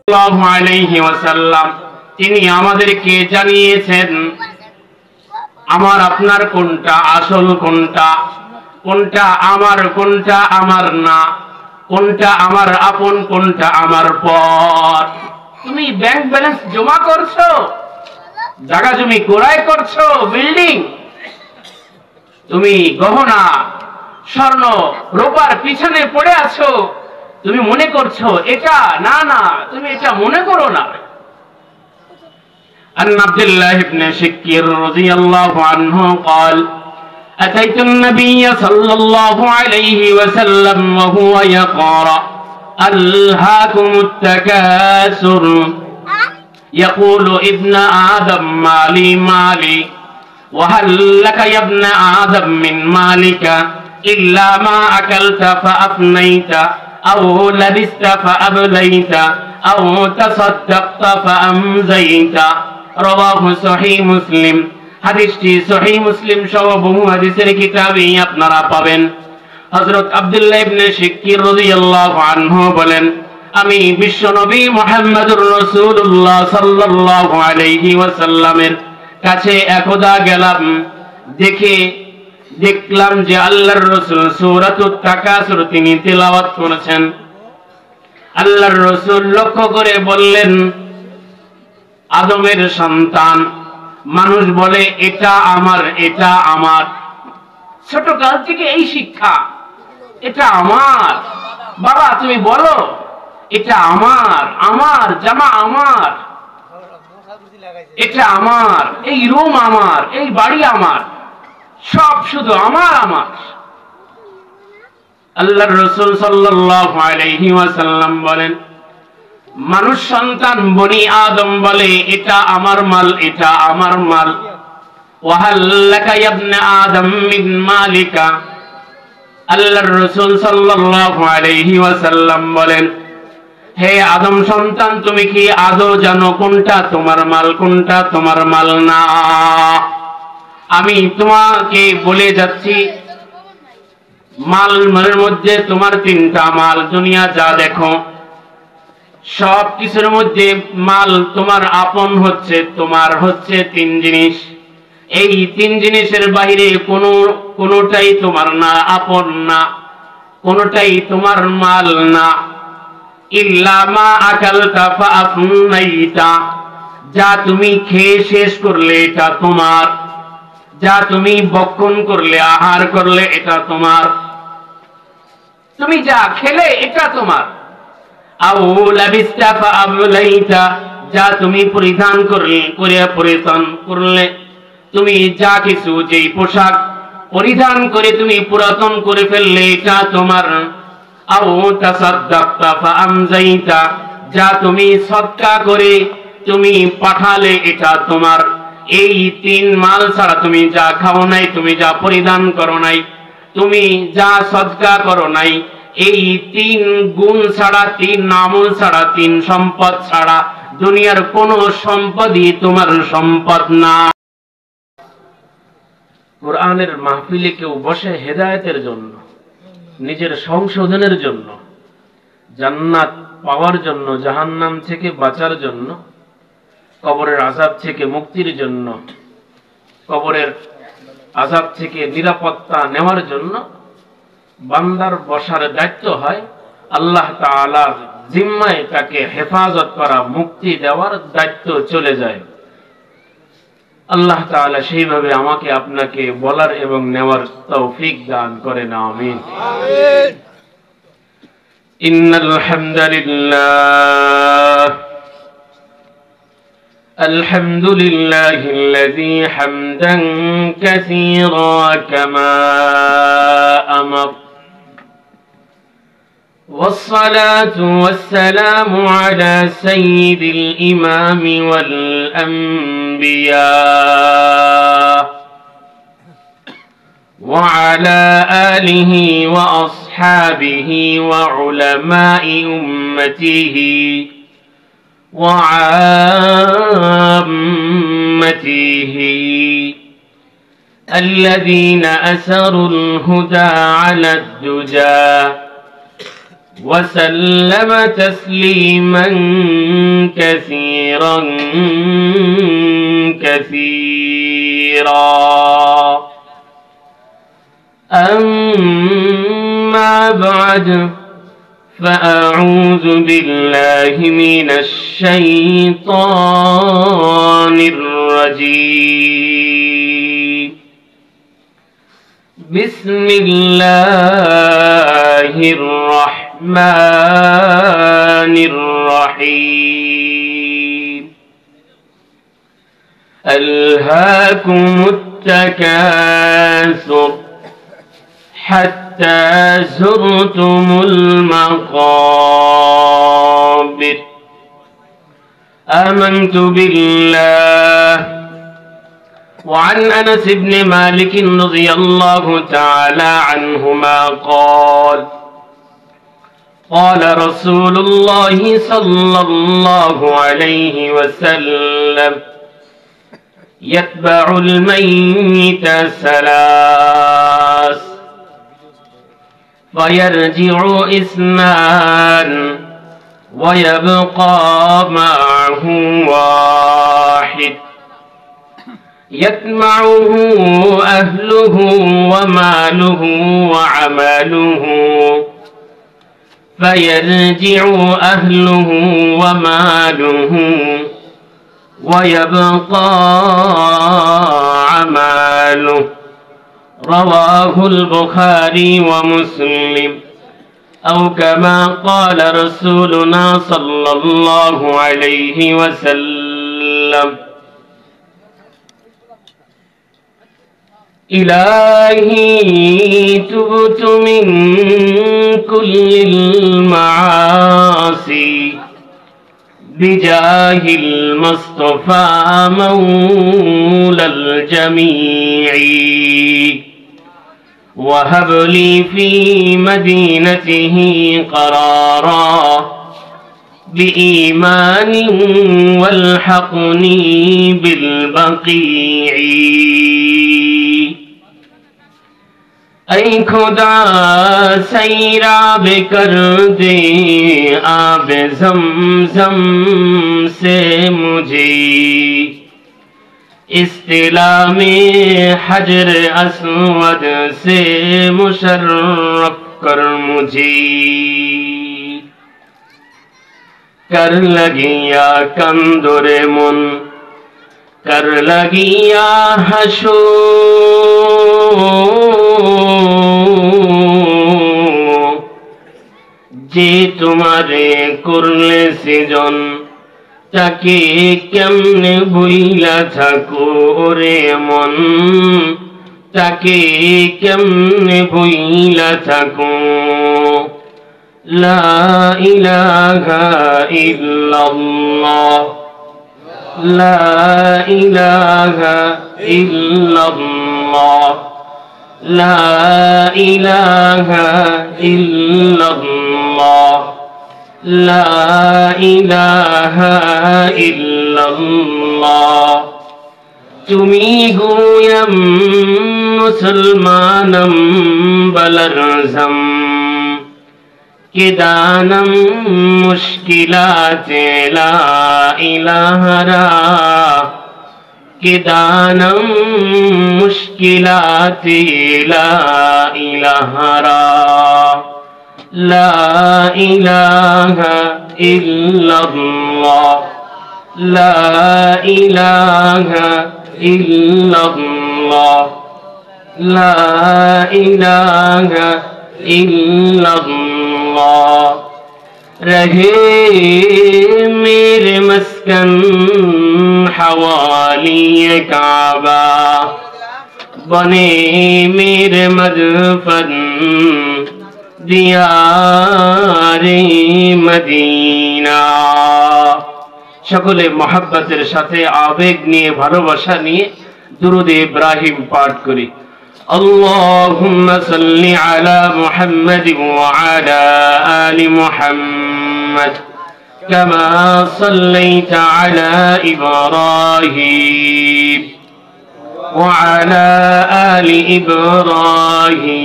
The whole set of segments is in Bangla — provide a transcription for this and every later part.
সাল্লাল্লাহু আলাইহি ওয়াসাল্লাম তিনি আমাদেরকে জানিয়েছেন আমার আপনার কোনটা আসল, কোনটা কোনটা আমার, কোনটা আমার না, কোনটা আমার আপন, কোনটা আমার পর। তুমি ব্যাংক ব্যালেন্স জমা করছো, জায়গা জমি ক্রয় করছো, বিল্ডিং, তুমি গহনা স্বর্ণ রূপার পিছনে পড়ে আছো, তুমি মনে করছো এটা না, না তুমি এটা মনে করো না। عن عبد الله بن شكير رضي الله عنه قال أتيت النبي صلى الله عليه وسلم وهو يقرأ ألهاكم التكاثر يقول ابن آدم مالي مالي وهل لك يا ابن آدم من مالك إلا ما أكلت فأفنيت أو لبست فأبليت أو تصدقت فأمزيت رواه صحيح مسلم। হাদিসটি সহিহ মুসলিম সহ বহু হাদিসের কিতাবে আপনারা পাবেন। হযরত আব্দুল্লাহ ইবনে শিক্কির রাদিয়াল্লাহু আনহু বলেন, আমি বিশ্বনবী মুহাম্মদুর রাসূলুল্লাহ সাল্লাল্লাহু আলাইহি ওয়াসাল্লামের কাছে একদা গেলাম, দেখলাম যে আল্লাহর রাসূল সূরাতুত তাকাসুর তিনি তেলাওয়াত করেছেন। আল্লাহর রাসূল লক্ষ্য করে বললেন, আদমের সন্তান মানুষ বলে এটা আমার, এটা আমার, ছোটকাল থেকে এই শিক্ষা, এটা আমার। বাবা তুমি বলো এটা আমার, আমার জামা আমার, এটা আমার, এই রুম আমার, এই বাড়ি আমার, সব শুধু আমার আমার। আল্লাহর রাসূল সাল্লাল্লাহু আলাইহি ওয়াসাল্লাম বলেন, মানুষ সন্তান বনি আদম বলে এটা আমার মাল, এটা আমার মাল। ওয়াহাল লাকা ইয়া ইবনে আদম মিন মালিকা। আল্লাহর রাসূল সাল্লাল্লাহু আলাইহি ওয়াসাল্লাম বলেন, হে আদম সন্তান তুমি কি আদৌ জানো কোনটা তোমার মাল, কোনটা তোমার মাল না? আমি তোমাকে বলে যাচ্ছি, মালের মধ্যে তোমার তিনটা মাল, দুনিয়া যা দেখো সব কিছুর মধ্যে মাল তোমার আপন হচ্ছে, তোমার হচ্ছে তিন জিনিস। এই তিন জিনিসের বাইরে কোনোটাই তোমার না, আপন না, কোনোটাই তোমার মাল না। ইল্লা মা আকালতা ফাআফনাইতা, যা তুমি খেয়ে শেষ করলে এটা তোমার, যা তুমি ভক্ষণ করলে, আহার করলে এটা তোমার, তুমি যা খেলে এটা তোমার। আও লাবিস্তা ফাআবলাইতা, যা তুমি পরিধান করলে, তুমি যা কিছু যেই পোশাক পরিধান করে তুমি পুরাতন করে ফেললে এটা তোমার। আও তাসাদদাকতা ফাআমজাইতা, যা তুমি সদকা করে তুমি পাঠালে এটা তোমার। এই তিন মাল ছাড়া তুমি যা খাও নাই, তুমি যা পরিধান করো নাই, তুমি যা সদকা করো নাই, এই তিন গুণ ছাড়া, তিন আমল ছাড়া, তিন সম্পদ ছাড়া দুনিয়ার কোন সম্পদই তোমার সম্পদ না। কোরআনের মাহফিলে কেউ বসে হেদায়েতের জন্য, নিজের সংশোধনের জন্য, জান্নাত পাওয়ার জন্য, জাহান্নাম থেকে বাঁচার জন্য, কবরের আযাব থেকে মুক্তির জন্য, কবরের আযাব থেকে নিরাপত্তা নেওয়ার জন্য বান্দার বসার দায়িত্ব হয় আল্লাহ তাআলার জিম্মায়, তাকে হেফাজত করা, মুক্তি দেওয়ার দায়িত্ব চলে যায়। আল্লাহ তাআলা সেইভাবে আমাকে আপনাকে বলার এবং নেওয়ার তৌফিক দান করেন, আমিন। ইন্নাল হামদালিল্লাহ আলহামদুলিল্লাহিল্লাযী হামদান কাসীরা কামা আমর والصلاة والسلام على سيد الإمام والأنبياء وعلى آله وأصحابه وعلماء أمته وعامته الذين أسروا الهدى على الدجى وسلم تسليما كثيرا كثيرا. أما بعد، فأعوذ بالله من الشيطان الرجيم. بسم الله الرحمن الرحيم. ألهاكم التكاثر حتى زرتم المقابر. آمنت بالله. وعن أنس بن مالك رضي الله تعالى عنهما قال: قال رسول الله صلى الله عليه وسلم: يتبع الميت ثلاث فيرجع اثنان ويبقى معه واحد يتبعه أهله وماله وعمله، فيرجع أهله وماله ويبقى عمله. رواه البخاري ومسلم، أو كما قال رسولنا صلى الله عليه وسلم: إلهي تبت من كل المعاصي بجاه المصطفى مولى الجميع، وهب لي في مدينته قرارا بإيمان والحقني بالبقيع. ऐ खुदा सैराब कर दे आब ज़मज़म से मुझे, इस्तिला में हजर अस्वद से मुशर्रफ कर मुझे। कर लगिया कंदुरे मुन कर लगिया हशो, जे तुम्हारे कुरले सृজন তাকে কেমনে ভুইলা থাকো রে মন, তাকে কেমনে ভুইলা থাকো। লা ইলাহা ইল্লাল্লাহ, লা ইলাহা ইল্লাল্লাহ, লা ইলাহা ইল্লাল্লাহ, লা ইলাহা ইল্লাল্লাহ। তুমি গোয়ম মুসলমানম বলরজম के दानम मुश्किलाते ला इलाहरा, के दानम मुश्किलाते ला इलाहरा। ला इलाहा इल्लल्लाह, ला इलाहा इल्लल्लाह, ला इलाहा इल्लल्लाह। रहे मेरे मस्कन हवाली काबा, बने मेरे मदफन दियारे मदीना। সকলে মহব্বতের সাথে আবেগ নিয়ে ভালোবাসা নিয়ে দুরূদ ইব্রাহিম পাঠ করি। اللهم صل على محمد وعلى آل محمد كما صليت على إبراهيم وعلى آل إبراهيم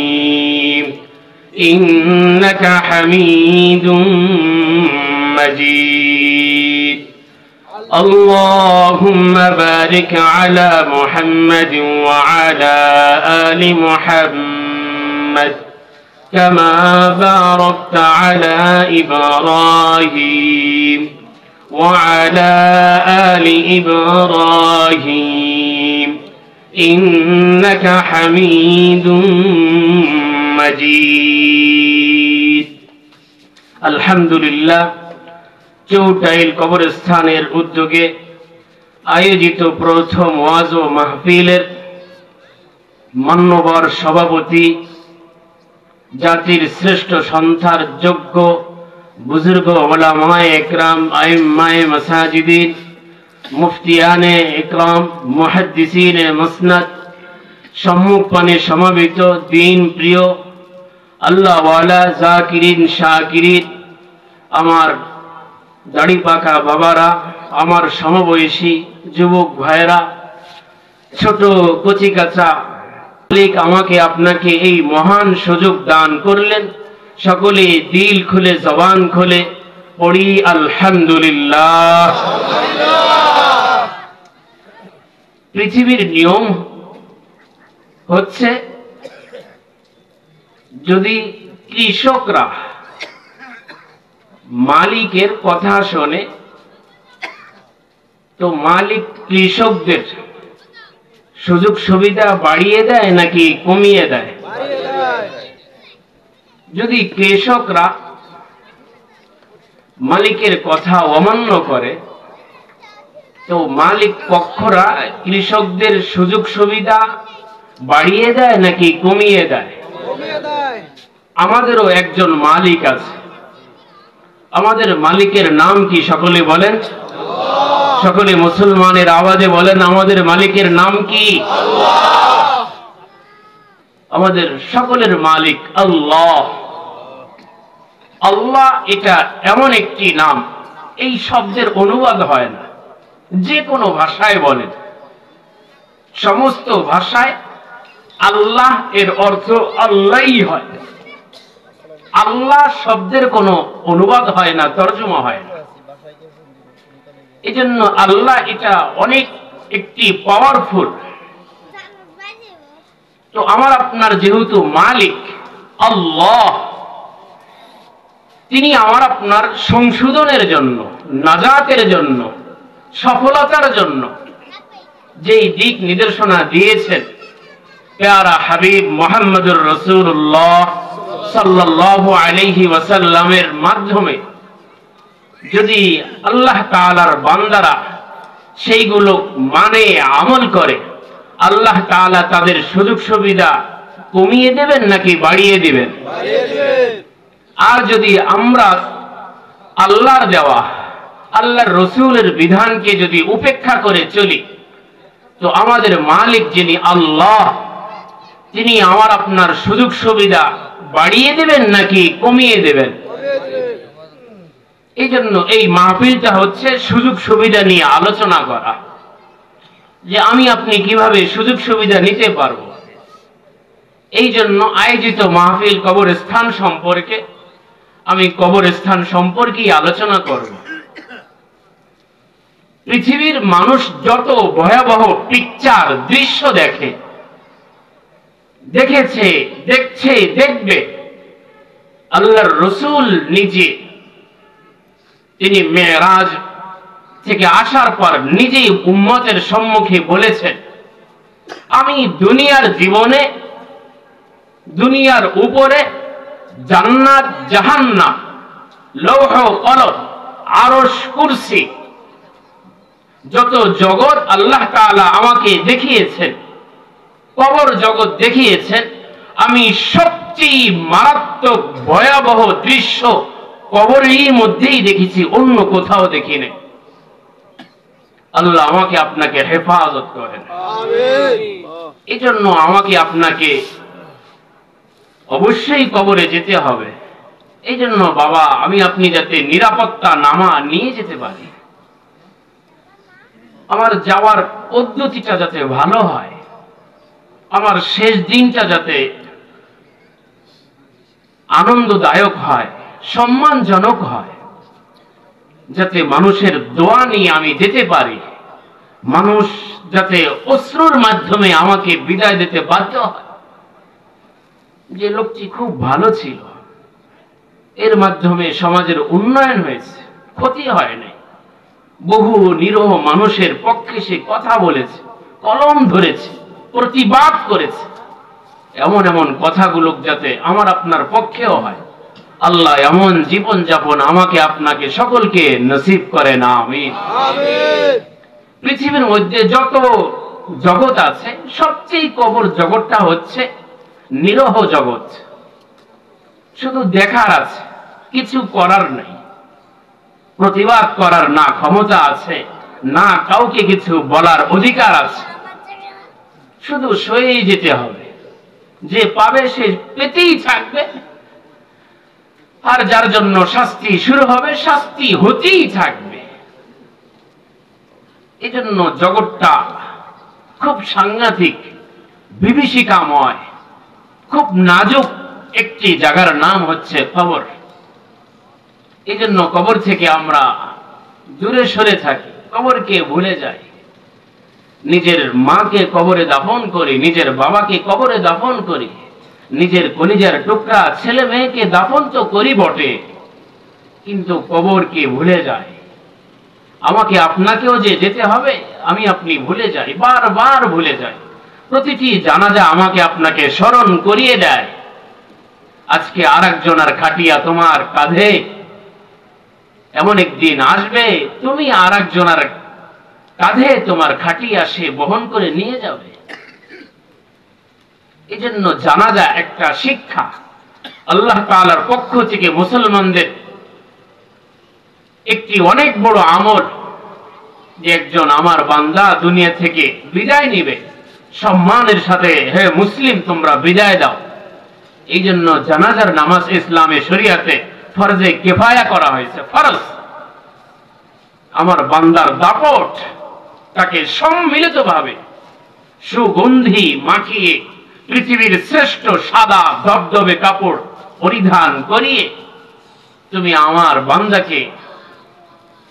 إنك حميد مجيد اللهم بارك على محمد وعلى آل محمد كما باركت على إبراهيم وعلى آل إبراهيم إنك حميد مجيد الحمد لله চৌটাইল কবরস্থানের উদ্যোগে আয়োজিত প্রথম ওয়াজ ও মাহফিলের মান্যবর সভাপতি জাতির শ্রেষ্ঠ সন্তার যোগ্য বুজুর্গ উলামায়ে ইকরাম আইম্মায়ে মাসাজিদিন মুফতিয়ানে ইকরাম মুহাদ্দিসিনে মুসনাদ সম্মুখপানে সমাবেত দ্বীন প্রিয় আল্লাহওয়ালা জাকিরিন শাকিরিন আমার দাড়ি পাকা বাবারা আমার সমবয়সী যুবক ভাইরা ছোট কচিকাচা আমাকে আপনাকে এই মহান সুযোগ দান করলেন সকলে দিল খুলে জবান খুলে পড়ি আলহামদুলিল্লাহ পৃথিবীর নিয়ম হচ্ছে যদি কৃষকরা মালিকের কথা শোনে তো মালিক কৃষকদের সুযোগ সুবিধা বাড়িয়ে দেয় নাকি কমিয়ে দেয়? যদি কৃষকরা মালিকের কথা অমান্য করে তো মালিক পক্ষরা কৃষকদের সুযোগ সুবিধা বাড়িয়ে দেয় নাকি কমিয়ে দেয়? আমাদেরও একজন মালিক আছে। আমাদের মালিকের নাম কি সকলে বলেন? সকলে মুসলমানের আওয়াজে বলেন আমাদের মালিকের নাম কি? আমাদের সকলের মালিক আল্লাহ। আল্লাহ এটা এমন একটি নাম, এই শব্দের অনুবাদ হয় না। যে কোনো ভাষায় বলেন, সমস্ত ভাষায় আল্লাহ এর অর্থ আল্লাহই হয়। আল্লাহ শব্দের কোনো অনুবাদ হয় না, তর্জমা হয় না। এই জন্য আল্লাহ এটা অনেক একটি পাওয়ারফুল। তো আমার আপনার যেহেতু মালিক আল্লাহ, তিনি আমার আপনার সংশোধনের জন্য, নাজাতের জন্য, সফলতার জন্য যেই দিক নির্দেশনা দিয়েছেন প্যারা হাবিব মুহাম্মদুর রাসূলুল্লাহ সাল্লাল্লাহু আলাইহি ওয়াসাল্লামের মাধ্যমে যদি আল্লাহ তাআলার বান্দারা সেইগুলো মানে আমল করে, আল্লাহ তাআলা তাদের সুযোগ সুবিধা কমিয়ে দেবেন নাকি বাড়িয়ে দিবেন? আর যদি আমরা আল্লাহর দেওয়া আল্লাহর রসুলের বিধানকে যদি উপেক্ষা করে চলি তো আমাদের মালিক যিনি আল্লাহ, তিনি আমার আপনার সুযোগ সুবিধা বাড়িয়ে দেবেন নাকি কমিয়ে দেবেন? এই জন্য এই মাহফিলটা হচ্ছে সুযোগ সুবিধা নিয়ে আলোচনা করা, যে আমি আপনি কিভাবে সুযোগ সুবিধা নিতে পারবো। এই জন্য আয়োজিত মাহফিল কবরস্থান সম্পর্কে, আমি কবরস্থান সম্পর্কেই আলোচনা করব। পৃথিবীর মানুষ যত ভয়াবহ পিকচার দৃশ্য দেখেছে, দেখছে, দেখবে, আল্লাহর রসুল নিজে তিনি মেরাজ থেকে আসার পর নিজেই উম্মতের সম্মুখে বলেছেন, আমি দুনিয়ার জীবনে, দুনিয়ার উপরে জান্নাত জাহান্নাম, লৌহ কলম, আরশ, কুরসি, যত জগৎ আল্লাহ তাআলা আমাকে দেখিয়েছেন, কবর জগৎ দেখিয়েছেন, আমি সবচেয়ে মারাত্মক ভয়াবহ দৃশ্য কবরের মধ্যেই দেখেছি, অন্য কোথাও দেখিনি। আল্লাহ আমাকে আপনাকে হেফাজত করেন। এই জন্য আমাকে আপনাকে অবশ্যই কবরে যেতে হবে। এই জন্য বাবা আমি আপনি যাতে নিরাপত্তা নামা নিয়ে যেতে পারি, আমার যাওয়ার পদ্ধতিটা যাতে ভালো হয়, আমার শেষ দিনটা যাতে আনন্দদায়ক হয়, সম্মানজনক হয়, যাতে মানুষের দোয়া নিয়ে আমি যেতে পারি, মানুষ যাতে অশ্রুর মাধ্যমে আমাকে বিদায় দিতে বাধ্য হয়। যে লোকটি খুব ভালো ছিল, এর মাধ্যমে সমাজের উন্নয়ন হয়েছে, ক্ষতি হয় নাই, বহু নিরহ মানুষের পক্ষে সে কথা বলেছে, কলম ধরেছে, প্রতিবাদ করেছে। এমন এমন কথাগুলো যাতে আমার আপনার পক্ষেও হয়, আল্লাহ এমন জীবন যাপন আমাকে আপনাকে সকলকে নসিব করে না, আমিন। পৃথিবীর মধ্যে যত জগৎ আছে, সবচেয়ে কবর জগৎটা হচ্ছে নিরহ জগৎ। শুধু দেখার আছে, কিছু করার নেই, প্রতিবাদ করার না ক্ষমতা আছে, না কাউকে কিছু বলার অধিকার আছে, শুধু সয়েই যেতে হবে। যে পাবে সে পেতেই থাকবে, আর যার জন্য শাস্তি শুরু হবে শাস্তি হতেই থাকবে। এই জন্য জগৎটা খুব সাংঘাতিক, বিভীষিকাময়, খুব নাজুক একটি জায়গার নাম হচ্ছে কবর। এই জন্য কবর থেকে আমরা দূরে সরে থাকি, কবরকে ভুলে যাই। নিজের মাকে কবরে দাফন করি, নিজের বাবাকে কবরে দাফন করি, নিজের কলিজার টুকরা ছেলে মেয়েকে দাফন তো করি বটে, কিন্তু কবরকে ভুলে যাই। আমাকে আপনাকেও যে যেতে হবে, আমি আপনি ভুলে যাই, বারবার ভুলে যাই। প্রতিটি জানাজা আমাকে আপনাকে স্মরণ করিয়ে দেয়, আজকে আর একজনের খাটিয়া তোমার কাঁধে, এমন একদিন আসবে তুমি আর একজনের কাঁধে তোমার খাটিয়া সে বহন করে নিয়ে যাবে। এই জন্য জানাজা একটা শিক্ষা আল্লাহ তাআলার পক্ষ থেকে মুসলমানদের একটি অনেক বড় আমল, যে একজন আমার বান্দা দুনিয়া থেকে বিদায় নিবে সম্মানের সাথে, হে মুসলিম তোমরা বিদায় দাও। এই জন্য জানাজার নামাজ ইসলামে শরিয়াতে ফরজে কিফায়া করা হয়েছে, ফরজ। আমার বান্দার দাপট তাকে সম্মিলিতভাবে সুগন্ধি মাখিয়ে পৃথিবীর শ্রেষ্ঠ সাদা ধবধবে কাপড় পরিধান করিয়ে তুমি আমার বান্দাকে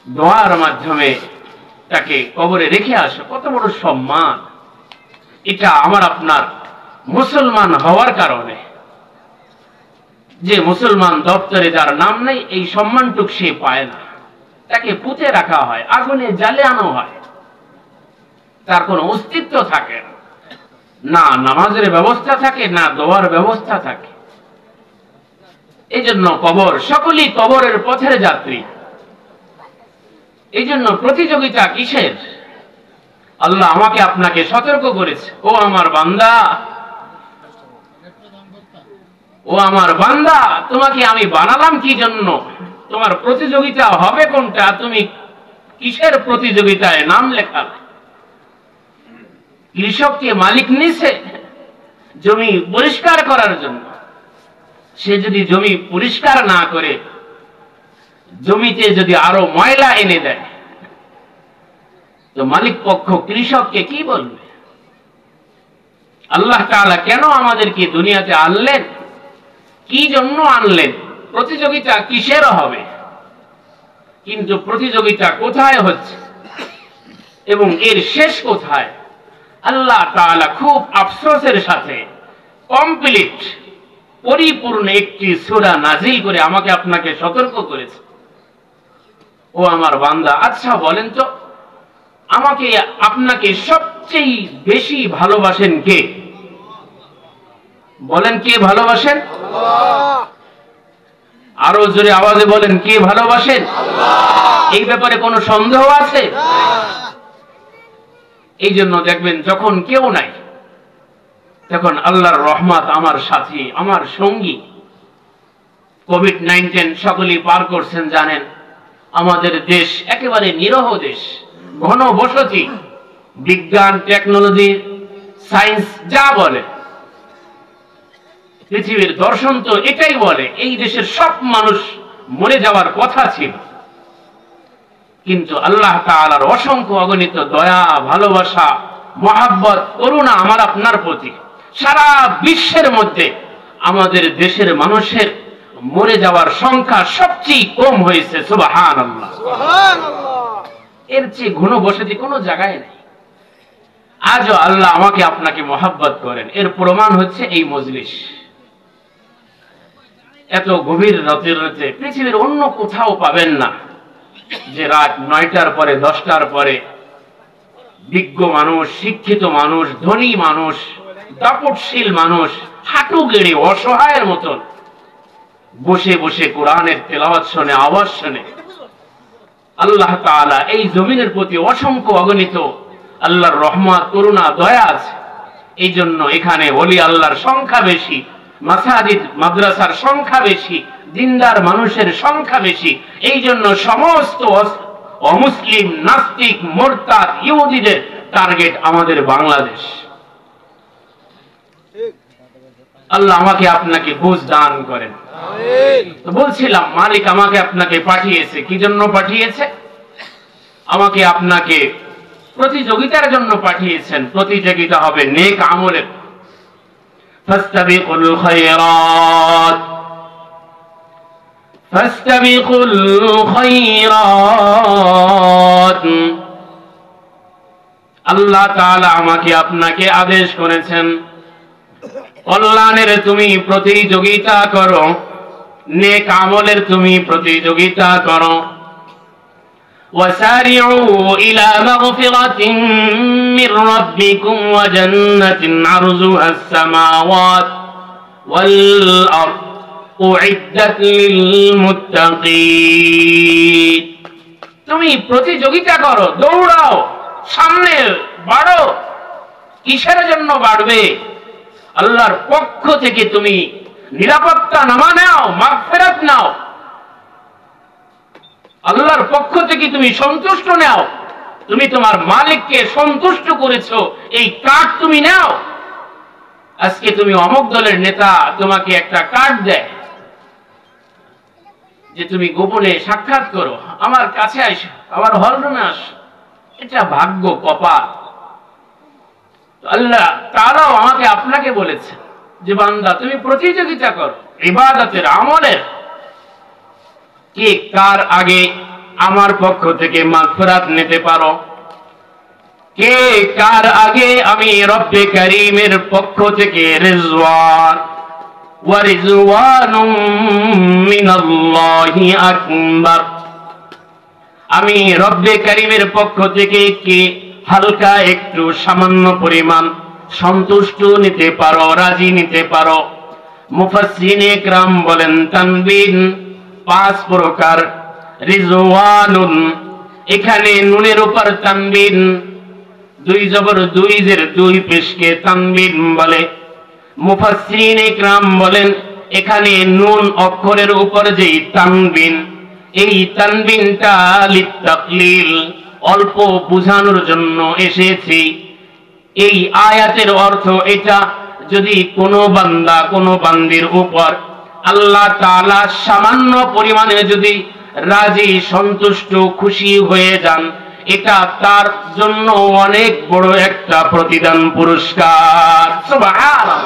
দোয়ার মাধ্যমে তাকে কবরে রেখে আসো, কত বড় সম্মান। এটা আমার আপনার মুসলমান হওয়ার কারণে। যে মুসলমান দপ্তরে যার নাম নেই, এই সম্মানটুক সে পায় না, তাকে পুঁতে রাখা হয়, আগুনে জ্বালে আনো হয়, তার কোনো অস্তিত্ব থাকে না, না নামাজের ব্যবস্থা থাকে, না দোয়ার ব্যবস্থা থাকে। এই জন্য কবর, সকলেই কবরের পথের যাত্রী। এই জন্য প্রতিযোগিতা কিসের? আল্লাহ আমাকে আপনাকে সতর্ক করেছে, ও আমার বান্দা, ও আমার বান্দা, তোমাকে আমি বানালাম কি জন্য? তোমার প্রতিযোগিতা হবে কোনটা? তুমি কিসের প্রতিযোগিতায় নাম লেখাবে? কৃষককে মালিক নিছে জমি পরিষ্কার করার জন্য, সে যদি জমি পরিষ্কার না করে জমিতে যদি আরো ময়লা এনে দেয়, তো মালিক পক্ষ কৃষককে কি বলবে? আল্লাহ তাআলা কেন আমাদেরকে দুনিয়াতে আনলেন? কি জন্য আনলেন? প্রতিযোগিতা কিসের হবে? কিন্তু প্রতিযোগিতা কোথায় হচ্ছে এবং এর শেষ কোথায়? আল্লাহ তাআলা খুব আফসোসের সাথে কমপ্লিট, পরিপূর্ণ একটি সূরা নাজিল করে আমাকে আপনাকে সতর্ক করেছে। ও আমার বান্দা, আচ্ছা বলেন তো, আমাকে আপনাকে সবচেয়ে বেশি ভালোবাসেন কে? বলেন, কে ভালোবাসেন? আল্লাহ। আরো জোরে আওয়াজে বলেন, কে ভালোবাসেন? আল্লাহ। এই ব্যাপারে কোনো সন্দেহ আছে? এই জন্য দেখবেন যখন কেউ নাই, তখন আল্লাহর রহমত আমার সাথী, আমার সঙ্গী। কোভিড-19 সকলেই পার করছেন, জানেন আমাদের দেশ একেবারে নিরহ দেশ, ঘন বসতি, বিজ্ঞান টেকনোলজি সায়েন্স যা বলে, পৃথিবীর দর্শন তো এটাই বলে, এই দেশের সব মানুষ মরে যাওয়ার কথা ছিল। কিন্তু আল্লাহ তাআলার অসংখ্য অগণিত দয়া, ভালোবাসা, মহাব্বত, করুণা আমার আপনার প্রতি, সারা বিশ্বের মধ্যে আমাদের দেশের মানুষের মরে যাওয়ার সংখ্যা সবচেয়ে কম হয়েছে। সুবহানাল্লাহ, সুবহানাল্লাহ। এর চেয়ে ঘন বসতি কোনো জায়গায় নেই। আজও আল্লাহ আমাকে আপনাকে মহব্বত করেন, এর প্রমাণ হচ্ছে এই মজলিস। এত গভীর রাতে পৃথিবীর অন্য কোথাও পাবেন না যে রাত 9টার পরে 10টার পরে বিজ্ঞ মানুষ, শিক্ষিত মানুষ, ধনী মানুষ, দাপটশীল মানুষ হাঁটু গেড়ে অসহায়ের মতন বসে বসে কোরআনের তেলাওয়াত শুনে, আওয়াজ শুনে। আল্লাহ তাআলা এই জমিনের প্রতি অসংখ্য অগণিত আল্লাহর রহমত, করুণা, দয়া আছে। এই জন্য এখানে ওলি আল্লাহর সংখ্যা বেশি, মাসাজিদ মাদ্রাসার সংখ্যা বেশি, দিনদার মানুষের সংখ্যা বেশি। এই জন্য সমস্ত অমুসলিম, নাস্তিক, মুরতাদ, ইহুদিদের টার্গেট আমাদের বাংলাদেশ। আল্লাহ আমাকে আপনাকে বুঝ দান করেন। তো বলছিলাম, মালিক আমাকে আপনাকে পাঠিয়েছে। কি জন্য পাঠিয়েছে? আমাকে আপনাকে প্রতিযোগিতার জন্য পাঠিয়েছেন। প্রতিযোগিতা হবে নেক আমলের। ফাস্তাবিকুল খায়রাত, ফাস্তাবিকুল খায়রাত। আল্লাহ তাআলা আমাকে আপনাকে আদেশ করেছেন, কল্যাণের তুমি প্রতিযোগিতা করো, নেক আমলের তুমি প্রতিযোগিতা করো। وسارعوا إلى مغفرة من ربكم وجنة عرضها السماوات والأرض أعدت للمتقين। তুমি প্রতিযোগিতা করো, দৌড়াও, সামনে বাড়ো। কিসের জন্য বাড়বে? আল্লাহর পক্ষ থেকে তুমি নিরাপত্তা নামা নাও, মাগফিরাত নাও। আল্লাহর পক্ষ থেকে তুমি সন্তুষ্ট নাও। তুমি তোমার মালিককে সন্তুষ্ট করেছো, এই কার্ড তুমি নাও। আজকে তুমি অমুক দলের নেতা তোমাকে একটা কার্ড দেয় যে তুমি গোপনে সাক্ষাৎ করো, আমার কাছে আসো, আমার হলরুমে আসো। এটা ভাগ্য, কপাল। আল্লাহ তারাও আমাকে আপনাকে বলেছে যে বান্দা তুমি প্রতিযোগিতা করো ইবাদতের, আমলের। কে কার আগে আমার পক্ষ থেকে মাগফিরাত নিতে পারো? কে কার আগে আমি রব্বে কারীমের পক্ষ থেকে রিজওয়ান ওয়া রিজওয়ানুম মিনাল্লাহি আকবার, আমি রব্বে কারীমের পক্ষ থেকে কে হালকা একটু সামান্য পরিমাণ সন্তুষ্ট নিতে পারো, রাজি নিতে পারো? মুফাসসিরিনে ইকরাম বলেন তানবিন 5 প্রকার। রিজওয়ানুন, এখানে নুনের উপর তানবিন, 2 জবর 2 জের 2 পেশকে তানবিন বলে। মুফাসসিরিনে ইকরাম বলেন এখানে নুন অক্ষরের উপর যেই তানবিন, এই তানবিনটা লিতাকলিল, অল্প বুঝানোর জন্য এসেছে। এই আয়াতের অর্থ এটা, যদি কোনো বান্দা কোনো বান্দির উপর আল্লাহ তাআলা সামান্য পরিমাণে যদি রাজি, সন্তুষ্ট, খুশি হয়ে যান, এটা তার জন্য অনেক বড় একটা প্রতিদান, পুরস্কার। সুবহানাল্লাহ।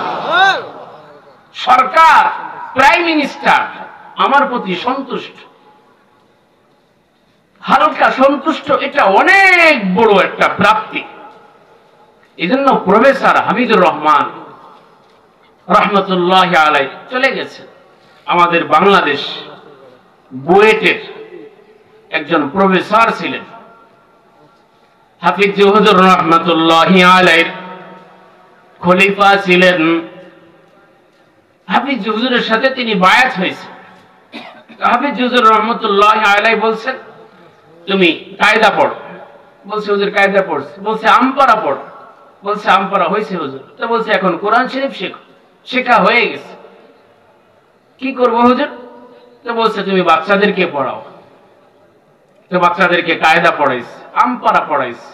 সরকার, প্রাইম মিনিস্টার আমার প্রতি সন্তুষ্ট, হালকা সন্তুষ্ট, এটা অনেক বড় একটা প্রাপ্তি। এজন্য প্রফেসর হামিদুর রহমান রহমতুল্লাহি আলাইহি চলে গেছেন। আমাদের বাংলাদেশ বুয়েটের একজন প্রফেসর ছিলেন। হাফিজ হুজুর রহমতুল্লাহি আলাইহির খলিফা ছিলেন। হাফিজ হুজুরের সাথে তিনি বায়াত হয়েছেন। হাফিজ হুজুর রহমতুল্লাহি আলাইহি বলছেন তুমি কায়দা পড়ো। বলছে হুজুর কায়দা পড়ছে। বলছে আমপারা পড়ো। বলছে আমপারা হয়েছে হুজুর। তো বলছে এখন কোরআন শরীফ শেখো। শেখা হয়ে গেছে। কি করবো হুজুর? তো বলছে তুমি বাচ্চাদেরকে পড়াও। তো বাচ্চাদেরকে কায়দা পড়াইছে, আমপারা পড়াইছে,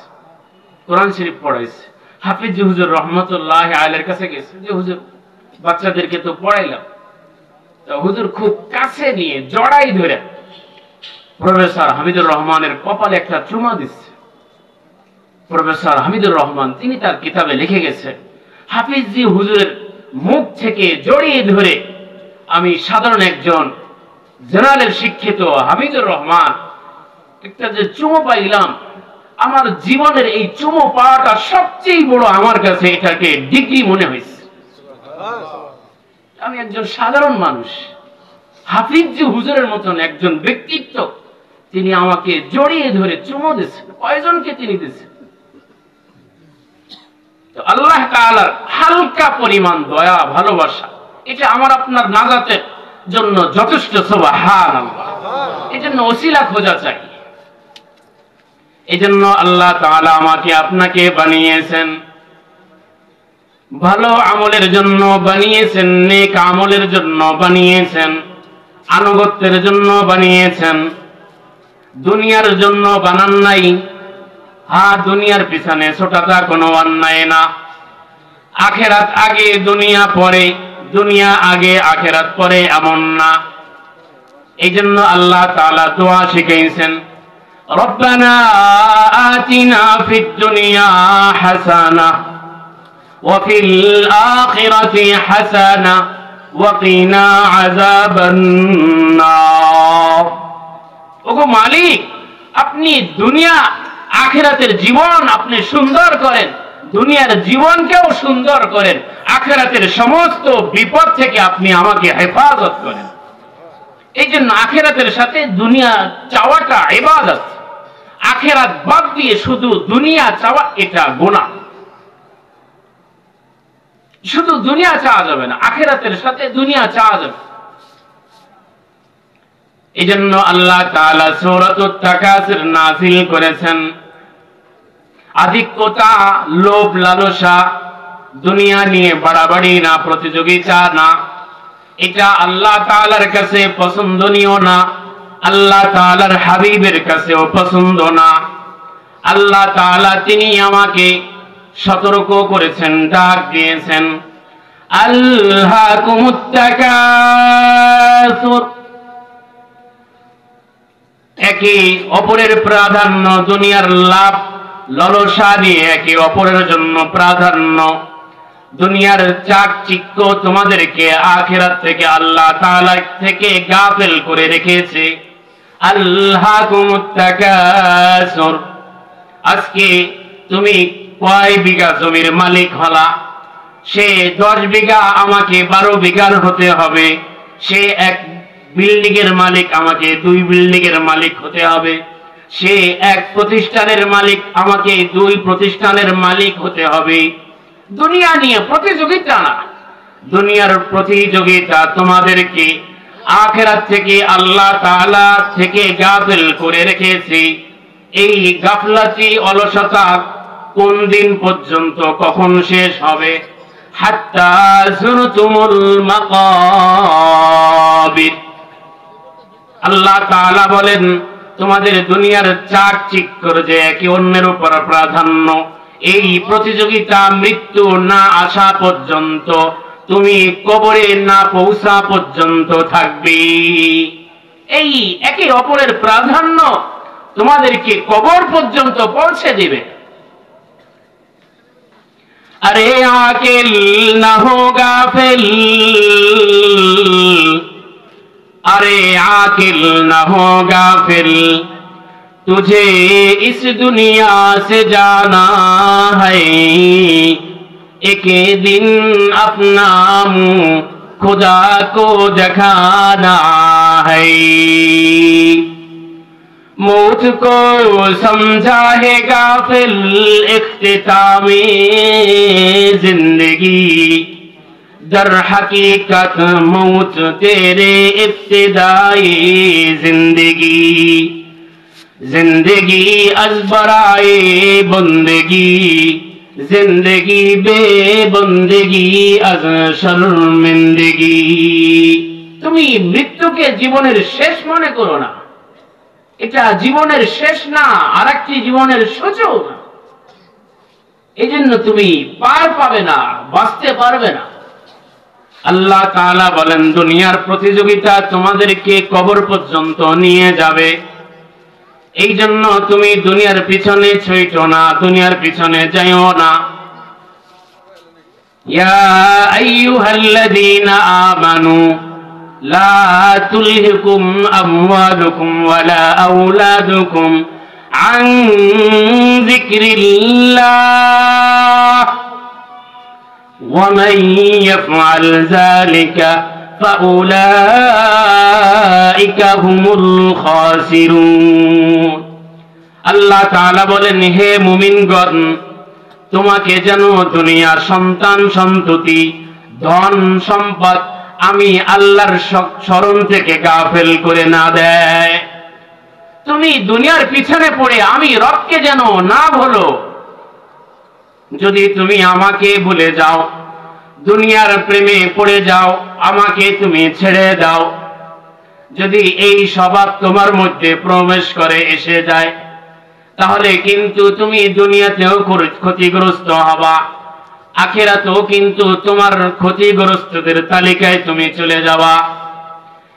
কোরআন শরীফ পড়াইছে। হাফিজ হুজুর রহমতুল্লাহি আলাইহির কাছে গেছে যে হুজুর বাচ্চাদেরকে তো পড়াইলাম। তো হুজুর খুব কাছে নিয়ে জড়াই ধরে প্রফেসর হামিদুর রহমানের কপালে একটা চুমা দিচ্ছে। প্রফেসর হামিদুর রহমান তিনি তার কিতাবে লিখে গেছে, হাফিজজি হুজুরের মুখ থেকে জড়িয়ে ধরে আমি সাধারণ একজন জেনারেল শিক্ষিত হামিদুর রহমান একটা যে চুমো পাইলাম, আমার জীবনের এই চুমো পাওয়াটা সবচেয়ে বড় আমার কাছে এটাকে ডিগ্রি মনে হয়েছে। আমি একজন সাধারণ মানুষ, হাফিজ হুজুরের মতন একজন ব্যক্তিত্ব, তিনি আমাকে জড়িয়ে ধরে চুমো দিয়েছেন। কয়জনকে তিনি দিয়েছেন? তো আল্লাহ তাআলার হালকা পরিমাণ দয়া ভালোবাসা, এটা আমার আপনার নাজাতের জন্য যথেষ্ট। সুবহানাল্লাহ। এজন্য ওসিলা খোঁজা চাই। এজন্য আল্লাহ তাআলা আমাকে আপনাকে বানিয়েছেন, ভালো আমলের জন্য বানিয়েছেন, নেক আমলের জন্য বানিয়েছেন, আনুগত্যের জন্য বানিয়েছেন, দুনিয়ার জন্য বানান নাই। হ্যাঁ, দুনিয়ার পিছনে ছোটাটা কোনো অন্যায় না। আখেরাত আগে দুনিয়া পরে, দুনিয়া আগে আখেরাত পরে, এমন না। এই জন্য আল্লাহ তাআলা দোয়া শিখাইছেন, রব্বানা আতিনা ফিদ দুনিয়া হাসানাহ ওয়া ফিল আখিরাতি হাসানাহ ওয়া কিনা আযাবান নার। ওগো মালিক, আপনি দুনিয়া আখিরাতের জীবন আপনি সুন্দর করেন, দুনিয়ার জীবনকেও সুন্দর করেন, আখিরাতের সমস্ত বিপদ থেকে আপনি আমাকে হেফাজত করেন। এই জন্য আখিরাতের সাথে দুনিয়া চাওয়াটা ইবাদত। আখিরাত বাদ দিয়ে শুধু দুনিয়া চাওয়া এটা গুনাহ। শুধু দুনিয়া চাওয়া যাবে না, আখিরাতের সাথে দুনিয়া চাওয়া যাবে। এই জন্য আল্লাহ তাআলা সূরাতুত তাকাসুর নাযিল করেছেন। আধিক্যতা, লোভ লালসা, দুনিয়া নিয়ে বাড়াবাড়ি না, প্রতিযোগিতা না, এটা আল্লাহ তাআলার কাছে পছন্দনীয় না, আল্লাহ তাআলার হাবিবের কাছেও পছন্দ না। আল্লাহ তাআলা তিনি আমাকে সতর্ক করেছেন, ডাক দিয়েছেন, আলহাকুমুত তাকাসুর। একে অপরের প্রাধান্য, দুনিয়ার লাভ লালসা দিয়ে একে অপরের জন্য প্রাধান্য, দুনিয়ার চাকচিক্য তোমাদেরকে আখিরাত থেকে আল্লাহ তাআলা থেকে গাফেল করে রেখেছে। আলহাকুমুত তাকাসুর। আজকে তুমি কয় বিঘা জমির মালিক হলা, সে 10 বিঘা আমাকে 12 বিঘার হতে হবে। সে এক বিল্ডিং এর মালিক, আমাকে 2 বিল্ডিং এর মালিক হতে হবে। সে এক প্রতিষ্ঠানের মালিক, আমাকে 2 প্রতিষ্ঠানের মালিক হতে হবে। দুনিয়া নিয়ে প্রতিযোগিতা না, দুনিয়ার প্রতিযোগিতা তোমাদেরকে আখিরাত থেকে আল্লাহ তাআলা থেকে গাফিল করে রেখেছে। এই গাফলাতি অলসতা কোন দিন পর্যন্ত, কখন শেষ হবে? হাত্তা যুরতুমুল মাকাবির। আল্লাহ তাআলা বলেন, তোমাদের দুনিয়ার চাকচিক্যর যে একে অন্যের উপর প্রাধান্য, এই প্রতিযোগিতা মৃত্যু না আসা পর্যন্ত, তুমি কবরে না পৌঁছা পর্যন্ত থাকবে। এই একে অপরের প্রাধান্য তোমাদেরকে কবর পর্যন্ত পৌঁছে দিবে। अरे आकिल न हो गाफिल, अरे आकिल न हो गाफिल, तुझे इस दुनिया से जाना है, एक दिन अपना मुंह खुदा को दिखाना है। मौत को समझा है गाफिल इख्तितामे जिंदगी, दर हकीकत मौत तेरे इब्तिदाई जिंदगी। जिंदगी अज बराए बंदगी, जिंदगी बेबंदगी अज शर्मिंदगी। তুমি মৃত্যুকে জীবনের শেষ মনে করো না, এটা জীবনের শেষ না, আরেকটি জীবনের সূচক। এই জন্য তুমি পার পাবে না, বাঁচতে পারবে না। আল্লাহ তাআলা বলেন, দুনিয়ার প্রতিযোগিতা তোমাদেরকে কবর পর্যন্ত নিয়ে যাবে। এই জন্য তুমি দুনিয়ার পিছনে ছুটো না, দুনিয়ার পিছনে যাইও না। ইয়া আইয়ুহাল্লাযীনা আমানু লা তুলহিকুম আমওয়ালুকুম ওয়ালা আওলাদুকুম আন যিকরিল্লাহ ওয়া মান ইয়াফআল যালিকা ফাউলাইকা হুমুল খাসিরুন। আল্লাহ তাআলা বলেন, হে মুমিনগণ, তোমাকে যেন দুনিয়ার সন্তান সন্ততি ধন সম্পদ আমি আল্লাহর স্মরণ থেকে গাফেল করে না দেয়। তুমি দুনিয়ার পিছনে পড়ে আমি রবকে যেন না ভুলো। যদি তুমি আমাকে ভুলে যাও, দুনিয়ার প্রেমে পড়ে যাও, আমাকে তুমি ছেড়ে দাও, যদি এই স্বভাব তোমার মধ্যে প্রবেশ করে এসে যায়, তাহলে কিন্তু তুমি দুনিয়াতেও ক্ষতিগ্রস্ত হবা, আখিরাতেও কিন্তু তোমার ক্ষতিগ্রস্তদের তালিকায় তুমি চলে যাবা।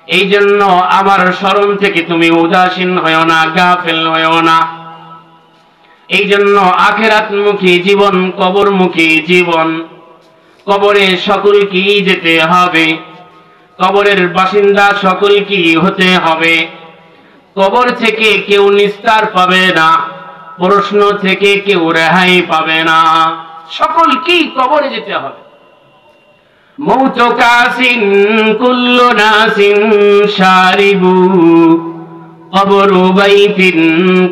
এই জন্য আমার স্মরণ থেকে তুমি উদাসীন হয়ো না, গাফেল হয়ো না। এই জন্য আখিরাতমুখী জীবন, কবরমুখী জীবন, কবরে সকলকেই যেতে হবে, কবরের বাসিন্দা সকলকেই হতে হবে। কবর থেকে কেউ নিস্তার পাবে না, প্রশ্ন থেকে কেউ রেহাই পাবে না, সকলকেই কবরে যেতে হবে। মৌত কাসিন কুল্লু নাসিন শারিবু কবরু বাইতিন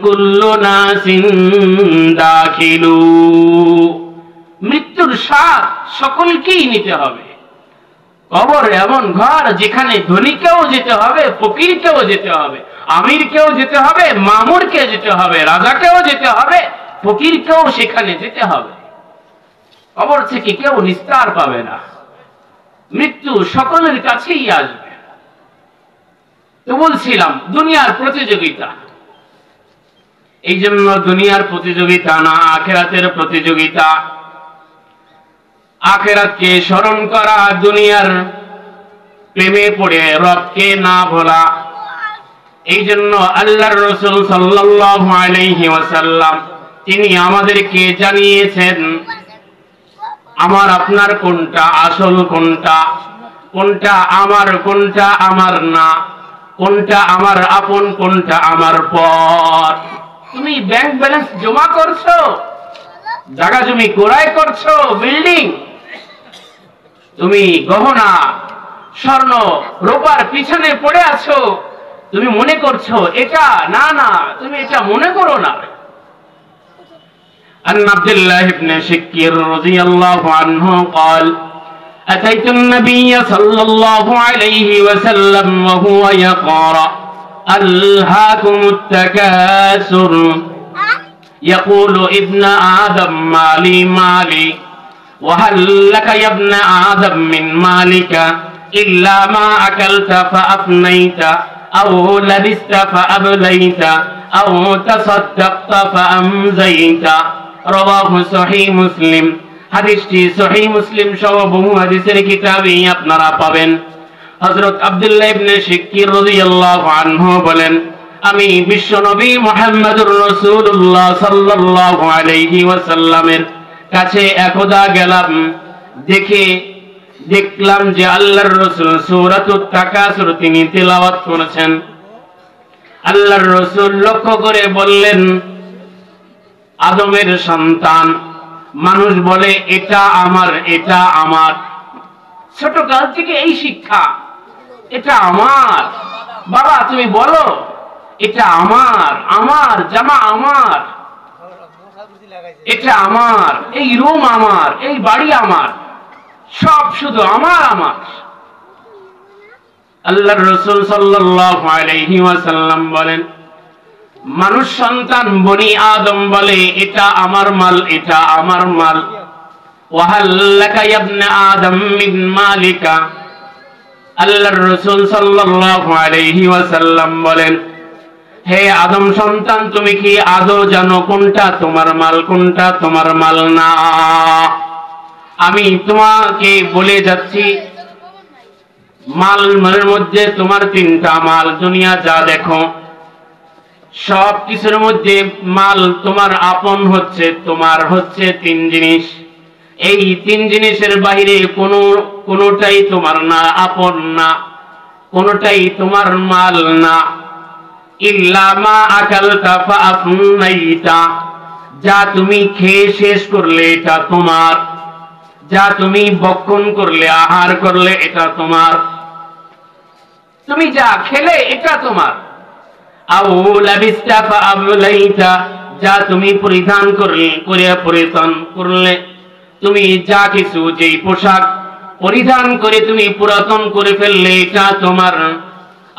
কুল্লু নাসিন দাখিলু। মৃত্যুর স্বাদ সকলকেই নিতে হবে। কবর এমন ঘর যেখানে ধনীকেও যেতে হবে, ফকিরকেও যেতে হবে, আমিরকেও যেতে হবে, মামুরকে যেতে হবে, রাজাকেও যেতে হবে, ফকিরকেও সেখানে যেতে হবে। কবর থেকে কেউ নিস্তার পাবে না, মৃত্যু সকলের কাছেই আসবে। তো বলছিলাম দুনিয়ার প্রতিযোগিতা, এই জন্য দুনিয়ার প্রতিযোগিতা না, আখিরাতের প্রতিযোগিতা। আখিরাতকে স্মরণ করা, দুনিয়ার প্রেমে পড়ে রবকে না ভোলা। এই জন্য আল্লাহর রাসূল সাল্লাল্লাহু আলাইহি ওয়াসাল্লাম তিনি আমাদেরকে জানিয়েছেন আমার আপনার কোনটা আসল, কোনটা কোনটা আমার, কোনটা আমার না, কোনটা আমার আপন, কোনটা আমার পর। তুমি ব্যাংক ব্যালেন্স জমা করছো, জায়গা জমি ক্রয় করছো, বিল্ডিং, তুমি গহনা স্বর্ণ রূপার পিছনে পড়ে আছো, তুমি মনে করছো এটা, না না, তুমি এটা মনে করো না। عن عبد الله بن شكير رضي الله عنه قال أتيت النبي صلى الله عليه وسلم وهو يقرأ ألهاكم التكاثر يقول ابن آدم مالي مالي وهل لك يا ابن آدم من مالك إلا ما أكلت فأفنيت أو لبست فأبليت أو تصدقت فأمزيت رواه صحيح مسلم। হাদিসটি সহিহ মুসলিম সহ বহু হাদিসের কিতাবে আপনারা পাবেন। হযরত আব্দুল্লাহ ইবনে শিক্কির রাদিয়াল্লাহু আনহু বলেন, আমি বিশ্বনবী মুহাম্মদুর রাসূলুল্লাহ সাল্লাল্লাহু আলাইহি ওয়াসাল্লামের কাছে একদা গেলাম, দেখলাম যে আল্লাহর রাসূল সূরাতুত তাকাসুর তিনি তেলাওয়াত করেছেন। আল্লাহর রাসূল লক্ষ্য করে বললেন, আদমের সন্তান মানুষ বলে এটা আমার, এটা আমার, ছোট কাল থেকে এই শিক্ষা, এটা আমার। বাবা তুমি বলো এটা আমার, আমার জামা আমার, এটা আমার, এই রুম আমার, এই বাড়ি আমার, সব শুধু আমার আমার। আল্লাহর রাসূল সাল্লাল্লাহু আলাইহি ওয়াসাল্লাম বলেন, মানুষ সন্তান বনি আদম বলে এটা আমার মাল, এটা আমার মাল। ওয়াহাল লাকা ইয়া ইবনে আদম মিন মালিকা। আল্লাহর রাসূল সাল্লাল্লাহু আলাইহি ওয়াসাল্লাম বলেন, হে আদম সন্তান, তুমি কি আদৌ জানো কোনটা তোমার মাল, কোনটা তোমার মাল না? আমি তোমাকে বলে যাচ্ছি, মালের মধ্যে তোমার তিনটা মাল। দুনিয়া যা দেখো সব কিছুর মধ্যে মাল তোমার আপন হচ্ছে, তোমার হচ্ছে তিন জিনিস। এই তিন জিনিসের বাইরে কোনোটাই তোমার না, আপন না। কোনটাই তোমার মাল না। ইল্লা মা আকালতা ফাআফনাইতা, যা তুমি খেয়ে শেষ করলে এটা তোমার, যা তুমি ভক্ষণ করলে, আহার করলে এটা তোমার, তুমি যা খেলে এটা তোমার। আও লাবিস্তা ফাআবলাইতা, যা তুমি পরিধান করলে, তুমি যা কিছু যেই পোশাক পরিধান করে তুমি পুরাতন করে ফেললে এটা তোমার।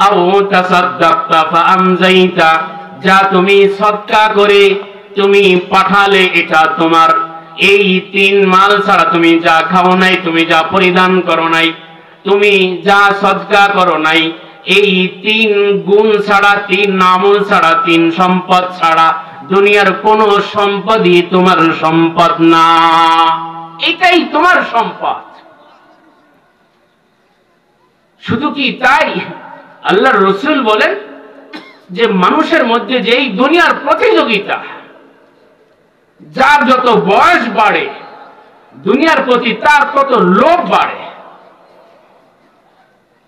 আও তাসাদ্দাকতা ফাআমজাইতা, যা তুমি সদকা করে তুমি পাঠালে এটা তোমার। এই তিন মাল ছাড়া তুমি যা খাও নাই, তুমি যা পরিধান করো নাই, তুমি যা সদকা করো নাই, এই তিন গুণ ছাড়া, তিন আমল ছাড়া, তিন সম্পদ ছাড়া দুনিয়ার কোন সম্পদই তোমার সম্পদ না। এটাই তোমার সম্পদ। শুধু কি তাই, আল্লাহর রাসূল বলেন যে মানুষের মধ্যে যেই দুনিয়ার প্রতিযোগিতা, যার যত বয়স বাড়ে দুনিয়ার প্রতি তার তত লোভ বাড়ে।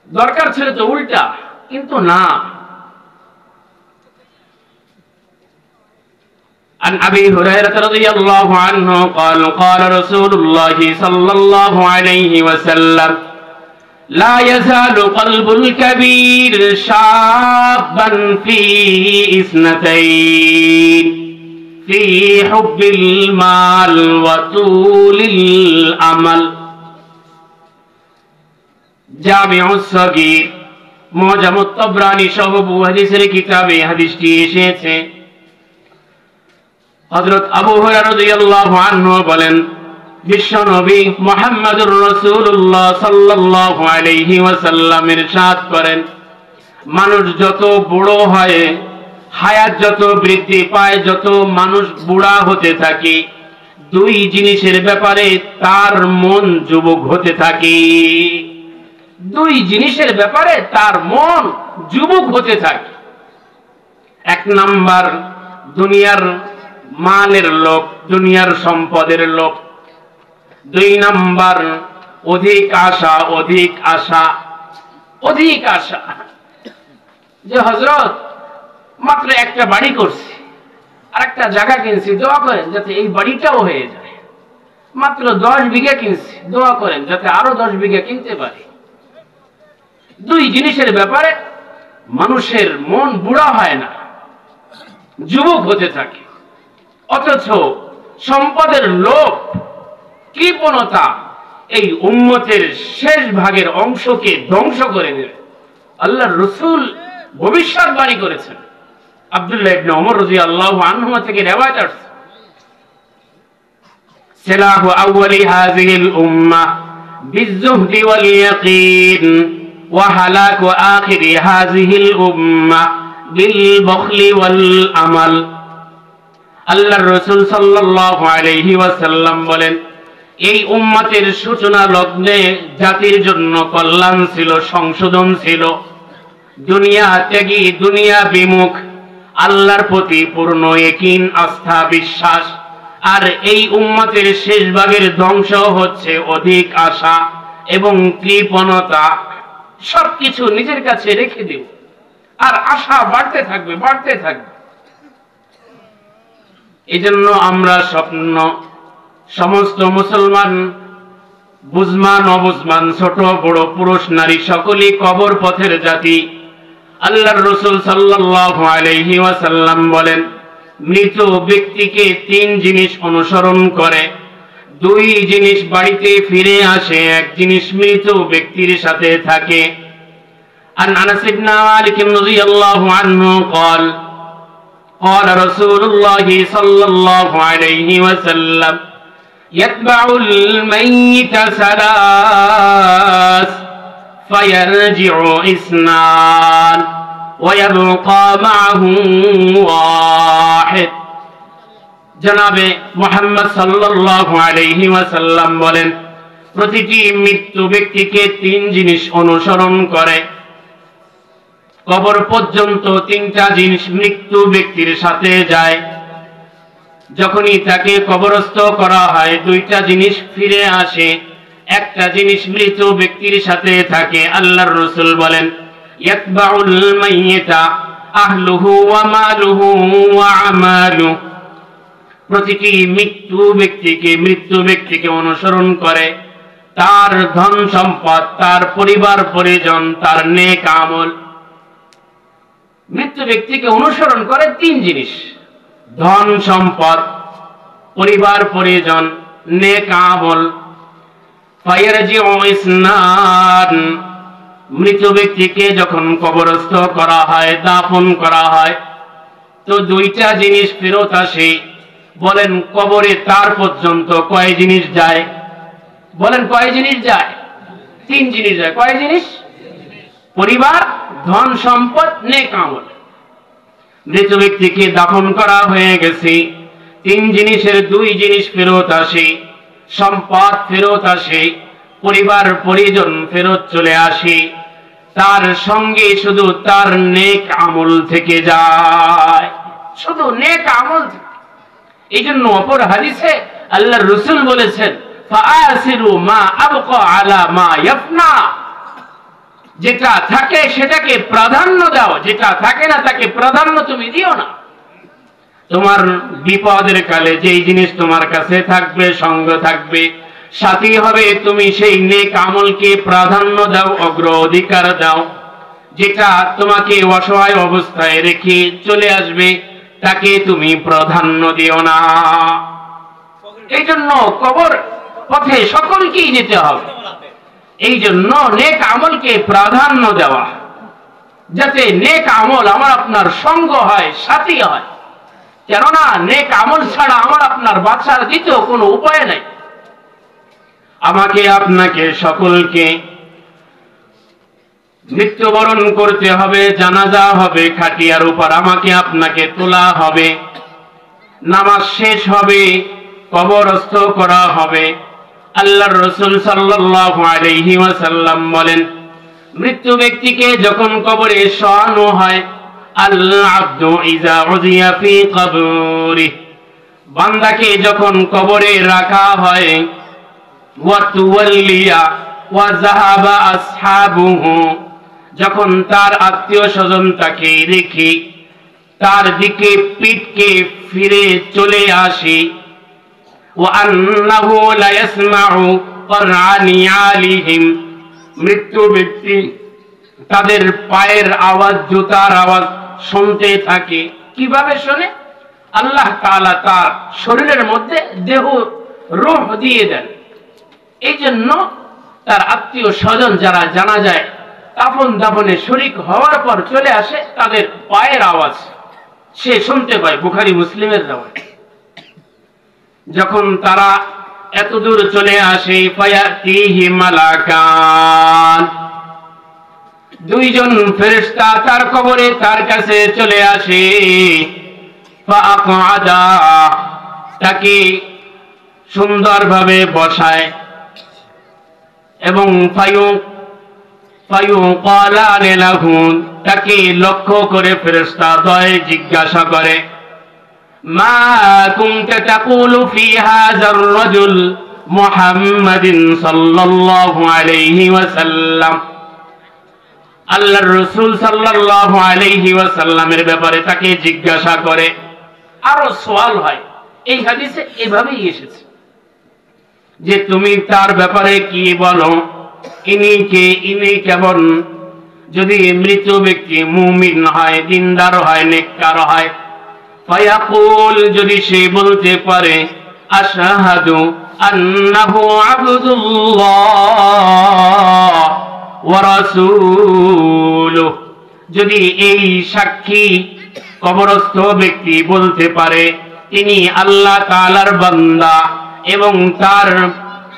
দরকার ছিল তো উল্টা, কিন্তু না। عن أبي هريرة رضي الله عنه قال قال رسول الله صلى الله عليه وسلم لا يزال قلب الكبير شابا في اثنتين في حب المال وطول الأمل। জামিউস সগীর, মুআজামুত তাবরানী সহ বহু হাদিসের কিতাবে হাদিসটি এসেছে। হযরত আবু হুরায়রা রাদিয়াল্লাহু আনহু বলেন, বিশ্বনবী মুহাম্মদুর রাসূলুল্লাহ সাল্লাল্লাহু আলাইহি ওয়াসাল্লাম ইরশাদ করেন, মানুষ যত বুড়ো হয়, হায়াত যত বৃদ্ধি পায়, যত মানুষ বুড়া হতে থাকে, দুই জিনিসের ব্যাপারে তার মন যুবক হতে থাকে। দুই জিনিসের ব্যাপারে তার মন যুবক হতে থাকে। এক নাম্বার দুনিয়ার মালের লোভ, দুনিয়ার সম্পদের লোভ। দুই নাম্বার অধিক আশা, অধিক আশা, অধিক আশা। যে হযরত মাত্র একটা বাড়ি করছি, আর একটা জায়গা কিনছি, দোয়া করেন যাতে এই বাড়িটাও হয়ে যায়। মাত্র 10 বিঘা কিনছি, দোয়া করেন যাতে আরো 10 বিঘা কিনতে পারি। দুই জিনিসের ব্যাপারে মানুষের মন বুড়া হয় না, যুবক হতে থাকে। অথচ সম্পদের লোভ, কৃপণতা এই উম্মতের শেষ ভাগের অংশকে ধ্বংস করে দেবে। আল্লাহর রাসূল ভবিষ্যৎবাণী করেছেন। আব্দুল্লাহ ইবনে ওমর রাদিয়াল্লাহু আনহুমা থেকে রওয়ায়াত আছে, সিলাহু আউয়ালি হাযিহিল উম্মাহ বিয-যুহদি ওয়াল ইয়াকিন ওয়া হালাকু আখিরি হাযিহিল উম্মাহ বিল বখলি ওয়াল আমাল। আল্লাহর রাসূল সাল্লাল্লাহু আলাইহি ওয়াসাল্লাম বলেন, এই উম্মতের সূচনা লগ্নে জাতির জন্য কল্যাণ ছিল, সংশোধন ছিল। দুনিয়া ত্যাগী, দুনিয়া বিমুখ, আল্লাহর প্রতি পূর্ণ ইয়াকিন, আস্থা, বিশ্বাস। আর এই উম্মতের শেষ ভাগের ধ্বংস হচ্ছে অধিক আশা এবং কৃপণতা। সবকিছু নিজের কাছে রেখে দিও, আর আশা বাড়তে থাকবে, বাড়তে থাকবে। এজন্য আমরা স্বপ্ন, সমস্ত মুসলমান, বুঝমান অবুঝমান, ছোট বড়, পুরুষ নারী সকলেই কবর পথের জাতি। আল্লাহর রাসূল সাল্লাল্লাহু আলাইহি ওয়াসাল্লাম বলেন, মৃত ব্যক্তিকে তিন জিনিস অনুসরণ করে। দুই জিনিস বাড়িতে ফিরে আসে, এক জিনিস মৃত ব্যক্তির সাথে থাকে। আন আনাস ইবনে মালিক রাদিয়াল্লাহু আনহু قال قال رسول الله صلى الله عليه وسلم يتبع الميت ثلاث فيرجع اثنان ويبقى معه واحد। জনাবে মুহাম্মদ সাল্লাল্লাহু আলাইহি ওয়াসাল্লাম বলেন, প্রতিটি মৃত্যু ব্যক্তিকে তিন জিনিস অনুসরণ করে। কবর পর্যন্ত তিনটা জিনিস মৃত্যু ব্যক্তির সাথে যায়। যখনই তাকে কবরস্থ করা হয়, দুইটা জিনিস ফিরে আসে, একটা জিনিস মৃত ব্যক্তির সাথে থাকে। আল্লাহর রাসূল বলেন, ইয়াতবাউল মাইয়িতা আহলুহু ওয়া মালুহু ওয়া আমালু, প্রতিটি মৃত্যু ব্যক্তিকে অনুসরণ করে তার ধন সম্পদ, তার পরিবার পরিজন, তার নেক আমল। মৃত্যু ব্যক্তিকে অনুসরণ করে তিন জিনিস: ধন সম্পদ, পরিবার পরিজন, নেক আমল। ফায়ারজিউ ইসনান, মৃত ব্যক্তিকে যখন কবরস্থ করা হয়, দাফন করা হয়, তো দুইটা জিনিস ফেরত আসে। বলেন কবরে তার পর্যন্ত কয় জিনিস যায়? বলেন কয় জিনিস যায়? তিন জিনিস যায়। কয় জিনিস? পরিবার, ধন সম্পদ, নেক আমল। মৃত ব্যক্তিকে দাফন করা হয়ে গেছে, তিন জিনিসের দুই জিনিস ফেরত আসে, সম্পদ ফেরত আসে, পরিবার পরিজন ফেরত চলে আসে, তার সঙ্গে শুধু তার নেক আমল থেকে যায়, শুধু নেক আমল। এই জন্য অপর হাদিসে আল্লাহর রাসূল বলেছেন, ফাআসিরু মা আবকা আলা মা ইয়াফনা, যেটা থাকে সেটাকে প্রাধান্য দাও, যেটা থাকে না তাকে প্রাধান্য তুমি দিও না। তোমার বিপদের কালে যেই জিনিস তোমার কাছে থাকবে, সঙ্গ থাকবে, সাথী হবে, তুমি সেই নেক আমলকে প্রাধান্য দাও, অগ্রাধিকার দাও। যেটা তোমাকে অসহায় অবস্থায় রেখে চলে আসবে তাকে তুমি প্রাধান্য দিও না। এই জন্য কবর পথে সকলকেই যেতে হবে। এই জন্য নেক আমলকে প্রাধান্য দেওয়া, যাতে নেক আমল আমার আপনার সঙ্গ হয়, সাথী হয়। কেননা নেক আমল ছাড়া আমার আপনার বাঁচার দ্বিতীয় কোনো উপায় নাই। আমাকে আপনাকে সকলকে মৃত্যুবরণ করতে হবে, জানাজা হবে, খাটিয়ার উপর আমাকে আপনাকে তোলা হবে, নামাজ শেষ হবে, কবরস্থ করা হবে। আল্লাহর রাসূল সাল্লাল্লাহু আলাইহি ওয়াসাল্লাম বলেন, মৃত্যু ব্যক্তিকে যখন কবরে শোয়ানো হয়, আল্লাহ আব্দু ইযা উযিয়া ফি কবরি, বান্দাকে যখন কবরে রাখা হয়, ওয়া তুওয়াল্লিয়া ওয়া যাহাবা আসহাবুহু, যখন তার আত্মীয় স্বজন তাকে রেখে তার দিকে পিঠকে ফিরে চলে আসে, ওয়া আন্নাহু লা ইয়াসমাউ করআনি আলিহিম, মৃত্যু ব্যক্তি তাদের পায়ের আওয়াজ, জুতার আওয়াজ শুনতে থাকে। কিভাবে শোনে? আল্লাহ তাআলা তার শরীরের মধ্যে দেহ রূহ দিয়ে দেন। এই জন্য তার আত্মীয় স্বজন যারা জানা যায় কাফন দাফনে শরীক হওয়ার পর চলে আসে, তাদের পায়ের আওয়াজ সে শুনতে পায়। বুখারী মুসলিমের রাওয়ায়াত। যখন তারা এত দূর চলে আসে, ফায়াতিহি মালাকান, দুইজন ফেরেশতা তার কবরে তার কাছে চলে আসে। ফাআকআদা, তাকে সুন্দরভাবে বসায় এবং ফায়ুকালান লাহু, তাকে লক্ষ্য করে ফেরেশতা দ্বয় জিজ্ঞাসা করে, মা কুনতা তাকুলু ফি হাযার রাজুল মুহাম্মাদিন সাল্লাল্লাহু আলাইহি ওয়াসাল্লাম। আল্লাহর রাসূল সাল্লাল্লাহু আলাইহি ওয়াসাল্লামের ব্যাপারে তাকে জিজ্ঞাসা করে। আরো সওয়াল হয়, এই হাদিসে এভাবেই এসেছে যে তুমি তার ব্যাপারে কি বলো, ইনি কেমন? যদি মৃত ব্যক্তি মুমিন হয়, দিনদার হয়, নেককার হয়, ফায়াকুল, যদি সে বলতে পারে, আশহাদু আন্নাহু আবদুল্লাহ ওয়া রাসূলুহু, যদি এই সাক্ষী কবরস্থ ব্যক্তি বলতে পারে তিনি আল্লাহ তাআলার বান্দা এবং তার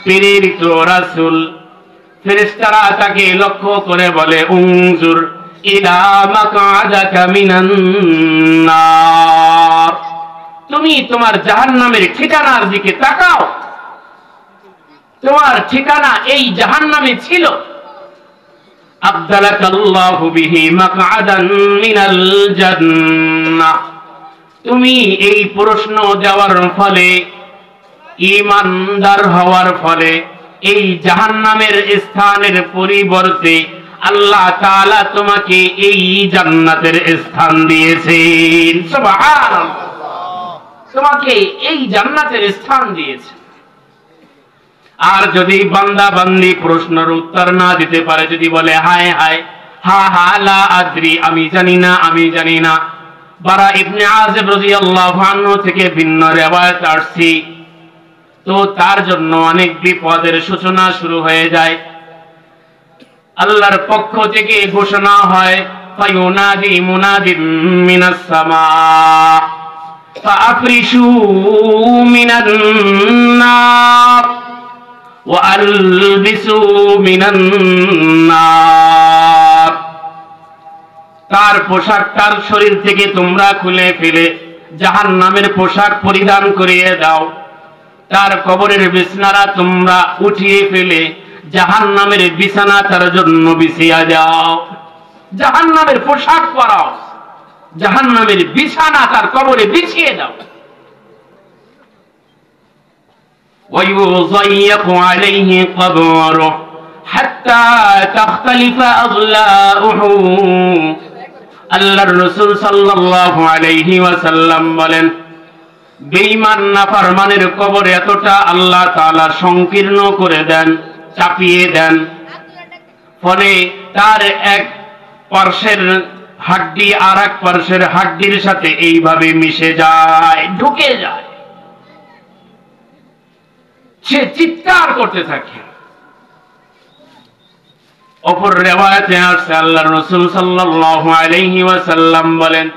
প্রেরিত রাসূল, ফেরেশতারা তাকে লক্ষ্য করে বলে, উনজুর ইলা মাকআদাকা মিনান নার, তুমি তোমার জাহান্নামের ঠিকানার দিকে তাকাও, তোমার ঠিকানা এই জাহান্নামে ছিল। আবদালাকাল্লাহু বিহি মাকআদান মিনাল জান্নাহ, তুমি এই প্রশ্ন দেওয়ার ফলে, ঈমানদার হওয়ার ফলে এই জাহান্নামের স্থানের পরিবর্তে আল্লাহ তাআলা তোমাকে এই জান্নাতের স্থান দিয়েছেন। সুবহানাল্লাহ, তোমাকে এই জান্নাতের স্থান দিয়েছেন। আর যদি বান্দা বান্দি প্রশ্নের উত্তর না দিতে পারে, যদি বলে হায় হায় হা হা লা আদ্রি, আমি জানি না, আমি জানি না, বারা ইবনে আযিব রাদিয়াল্লাহু আনহু থেকে ভিন্ন riwayat আসছে, তো তার জন্য অনেক বিপদের সূচনা শুরু হয়ে যায়। আল্লাহর পক্ষ থেকে ঘোষণা হয়, ফায়ুনাদি মুনাদিম মিনাস সামা ফাআফরিশু মিনান নার ওয়া আলবিসু মিনান নার। তার পোশাক তার শরীর থেকে তোমরা খুলে ফেলে জাহান্নামের পোশাক পরিধান করিয়ে দাও। তার কবরের বিছানা তোমরা উঠিয়ে ফেলে জাহান্নামের বিছানা তার জন্য বিছিয়ে দাও। জাহান্নামের পোশাক পরাও, জাহান্নামের বিছানা তার কবরে বিছিয়ে দাও। ويضيق عليه قبره حتى تختلف أضلاعه। আল্লাহর রাসূল সাল্লাল্লাহু আলাইহি ওয়াসাল্লাম বলেন, বেঈমান নাফরমানের কবর এতটা আল্লাহ তাআলা সংকীর্ণ করে দেন, চাপিয়ে দেন, ফলে তার এক পার্শ্বের হাড্ডি আর এক পার্শ্বের হাড্ডির সাথে এইভাবে মিশে যায়, ঢুকে যায়। সে চিৎকার করতে থাকে। অপর রিওয়ায়াতে আসছে আল্লাহর রাসূল সাল্লাল্লাহু আলাইহি ওয়াসাল্লাম বলেন,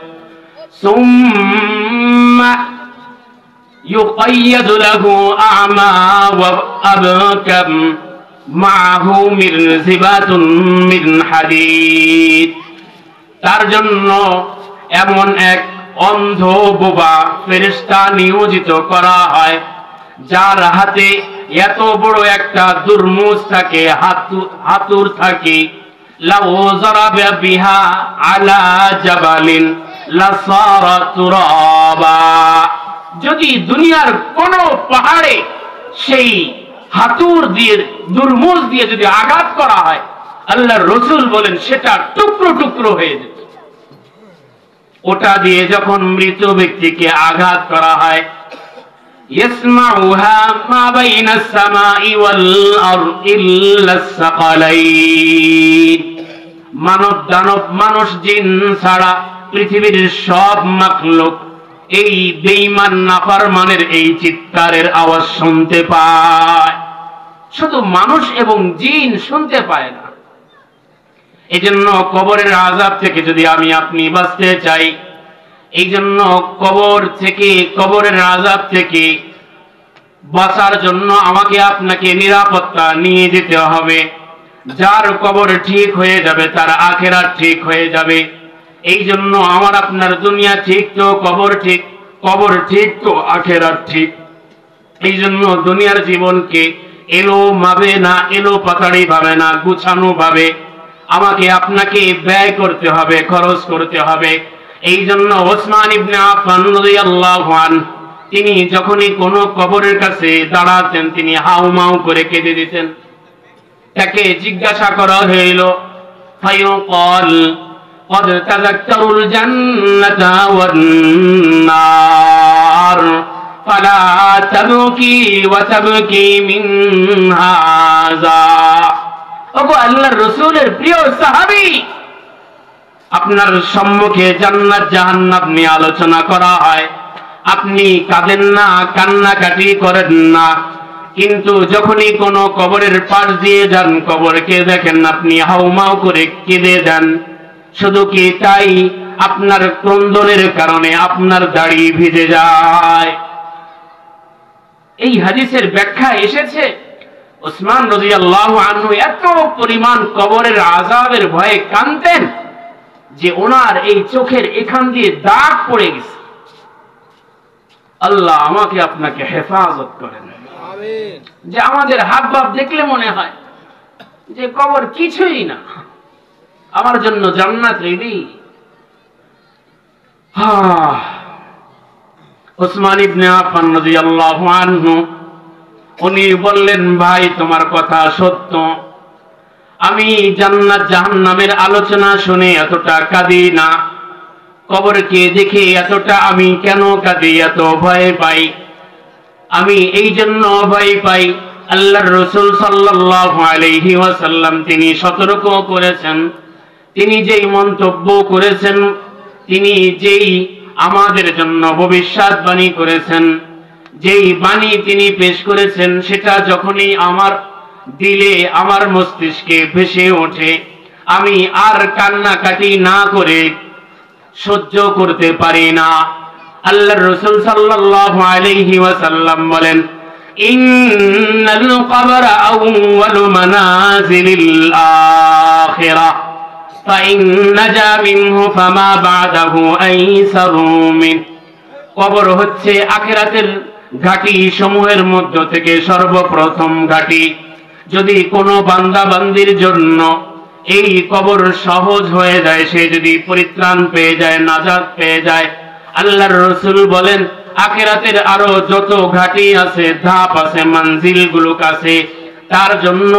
সুম্মা ইউকাইয়াদু লাহু আ'মা ওয়া আবকাম মা'হু মিরজিবাতুন মিন হাদীদ। তার জন্য এমন এক অন্ধ বোবা ফেরেশতা নিয়োজিত করা হয়, যার হাতে এত বড় একটা দুর্মুজ থাকে, হাতুর থাকে। লাউ যারাবা বিহা আলা জাবালিন লাসারা তুরাবা। যদি দুনিয়ার কোন পাহাড়ে সেই হাতুর দিয়ে, দুর্মুজ দিয়ে যদি আঘাত করা হয়, আল্লাহর রাসূল বলেন সেটা টুকরো টুকরো হয়ে যেত। ওটা দিয়ে যখন মৃত ব্যক্তিকে আঘাত করা হয়, يسمعها ما بين السماء والأرض إلا الثقلين। মানব দানব মানুষ জিন ছাড়া পৃথিবীর সব মাখলুক এই বেঈমান নাফরমানের এই চিৎকারের আওয়াজ শুনতে পায়, শুধু মানুষ এবং জিন শুনতে পায় না। এজন্য কবরের আযাব থেকে যদি আমি আপনি বাঁচতে চাই, এই জন্য কবর থেকে, কবরের আযাব থেকে বাঁচার জন্য আমাকে আপনাকে নিরাপত্তা নিয়ে যেতে হবে। যার কবর ঠিক হয়ে যাবে তার আখিরাত ঠিক হয়ে যাবে। এই জন্য আমার আপনার দুনিয়া ঠিক তো কবর ঠিক, কবর ঠিক তো আখিরাত ঠিক। এই জন্য দুনিয়ার জীবনকে এলো ভাবে না, এলো পাতাড়ি ভাবে না, গুছানো ভাবে আমাকে আপনাকে ব্যয় করতে হবে, খরচ করতে হবে। এই জন্য ওসমান ইবনে আফফান রাদিয়াল্লাহু আনহু তিনি যখনই কোনো কবরের কাছে দাঁড়াতেন, তিনি হাউমাউ করে কেঁদে দিতেন। তাকে জিজ্ঞাসা করা হইল, ফায়ুকাল قد تذكروا الجنة والنار فلا تبكي وتبكي من هذا। ওগো আল্লাহর রাসূলের প্রিয় সাহাবী, আপনার সম্মুখে জান্নাত জাহান্নাম নিয়ে আলোচনা করা হয়, আপনি কাঁদেন না, কান্নাকাটি করেন না, কিন্তু যখনই কোনো কবরের পাশ দিয়ে যান, কবরকে দেখেন, আপনি হাউমাউ করে কেঁদে দেন। শুধু কি তাই, আপনার ক্রন্দনের কারণে আপনার দাড়ি ভিজে যায়। এই হাদিসের ব্যাখ্যা এসেছে, ওসমান রাদিয়াল্লাহু আনহু এত পরিমাণ কবরের আযাবের ভয়ে কাঁদতেন যে ওনার এই চোখের এখান দিয়ে দাগ পড়ে গেছে। আল্লাহ আমাকে আপনাকে হেফাজত করেন। আমিন। যে আমাদের হাবভাব দেখলে মনে হয় যে কবর কিছুই না, আমার জন্য জান্নাত রেডি। ওসমান ইবনে আফফান রাদিয়াল্লাহু আনহু উনি বললেন, ভাই তোমার কথা সত্য, আমি জান্নাত জাহান্নামের আলোচনা শুনে এতটা কাঁদি না, কবরকে দেখে এতটা আমি কেন কাঁদি, এত ভয় পাই? আমি এই জন্য ভয় পাই, আল্লাহর রাসূল সাল্লাল্লাহু আলাইহি ওয়াসাল্লাম তিনি সতর্ক করেছেন, তিনি যেই মন্তব্য করেছেন, তিনি যেই আমাদের জন্য ভবিষ্যৎবাণী করেছেন, যেই বাণী তিনি পেশ করেছেন, সেটা যখনই আমার দিলে আমার মস্তিষ্কে ভেসে ওঠে, আমি আর কান্নাকাটি না করে সহ্য করতে পারি না। আল্লাহর রাসূল সাল্লাল্লাহু আলাইহি ওয়াসাল্লাম বলেন, ইন্নাল কবরা আউয়ালু মানাজিলিল আখিরাহ ফাইন নাজা মিনহু ফামা বাদাহু আইসারু মিন। কবর হচ্ছে আখিরাতের ঘাঁটি সমূহের মধ্য থেকে সর্বপ্রথম ঘাঁটি। যদি কোনো বান্দা বান্দির জন্য এই কবর সহজ হয়ে যায়, সে যদি পরিত্রাণ পেয়ে যায়, নাজাত পেয়ে যায়, আল্লাহর রাসূল বলেন আখিরাতের আরো যত ঘাঁটি আছে, ধাপ আছে, মঞ্জিল গুলো আছে, তার জন্য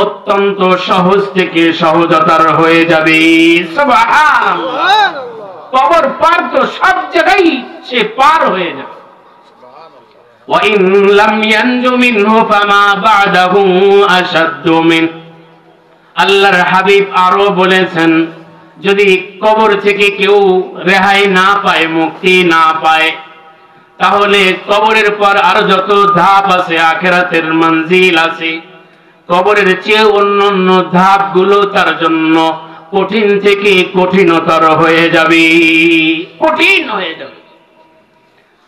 অত্যন্ত সহজ থেকে সহজতর হয়ে যাবে। সুবহানাল্লাহ। কবর পার তো সব জায়গায় সে পার হয়ে যাবে। ওয়া ইন লাম ইয়ানজু মিনহু ফামা বাদাহু আশাদ্দু মিন। আল্লাহর হাবিব আরো বলেছেন, যদি কবর থেকে কেউ রেহাই না পায়, মুক্তি না পায়, তাহলে কবরের পর আরো যত ধাপ আছে, আখিরাতের মঞ্জিল আছে, কবরের চেয়ে অন্যান্য ধাপগুলো তার জন্য কঠিন থেকে কঠিনতর হয়ে যাবে, কঠিন হয়ে যাবে।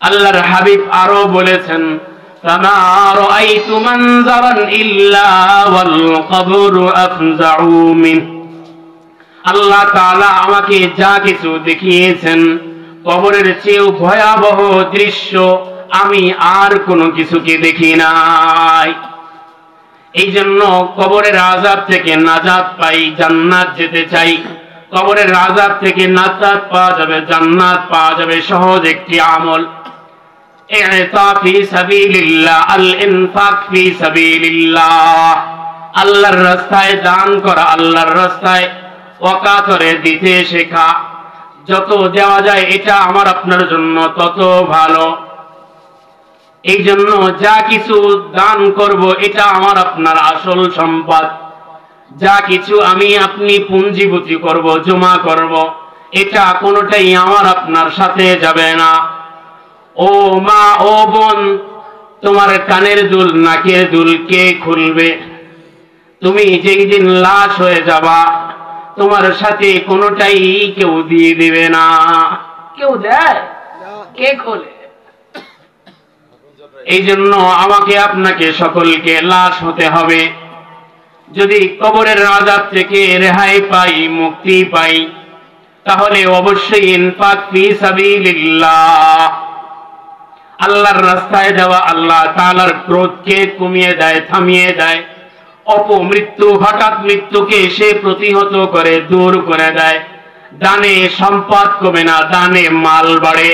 আল্লাহর হাবিব আরো বলেছেন, ফামা রাআইতু মানজারান ইল্লা ওয়াল কবরু আফজাউ মিন। আল্লাহ তাআলা আমাকে যা কিছু দেখিয়েছেন, কবরের চেয়েও ভয়াবহ দৃশ্য আমি আর কোনো কিছুকে দেখি নাই। এই জন্য কবরের আযাব থেকে নাজাত পাই, জান্নাত যেতে চাই। কবরের আযাব থেকে নাজাত পাওয়া যাবে, জান্নাত পাওয়া যাবে সহজ একটি আমল, ইনফাক ফি সাবিলিল্লাহ, আল ইনফাক ফি সাবিলিল্লাহ, আল্লাহর রাস্তায় দান করা, আল্লাহর রাস্তায় ওয়াকাতরে দিতে শেখা। যত দেওয়া যায় এটা আমার আপনার জন্য তত ভালো। এই জন্য যা কিছু দান করব এটা আমার আপনার আসল সম্পদ। যা কিছু আমি আপনি পুঞ্জীভূতি করব, জমা করব, এটা কোনোটাই আমার আপনার সাথে যাবে না। ও মা, ও বোন, তোমার কানের দুল, নাকের দুল কে খুলবে? তুমি যেই দিন লাশ হয়ে যাবা, তোমার সাথে কোনোটাই কেউ দিয়ে দিবে না। কেউ দেয়? কে খোলে? এই জন্য আমাকে আপনাকে সকলকে লাশ হতে হবে। যদি কবরের আযাব থেকে রেহাই পাই, মুক্তি পাই, তাহলে অবশ্যই ইনফাক ফি সাবিলিল্লাহ, আল্লাহর রাস্তায় দেওয়া আল্লাহ তাআলার ক্রোধকে কমিয়ে দেয়, থামিয়ে দেয়। অপমৃত্যু, হঠাৎ মৃত্যুকে সে প্রতিহত করে, দূর করে দেয়। দানে সম্পদ কমে না, দানে মাল বাড়ে।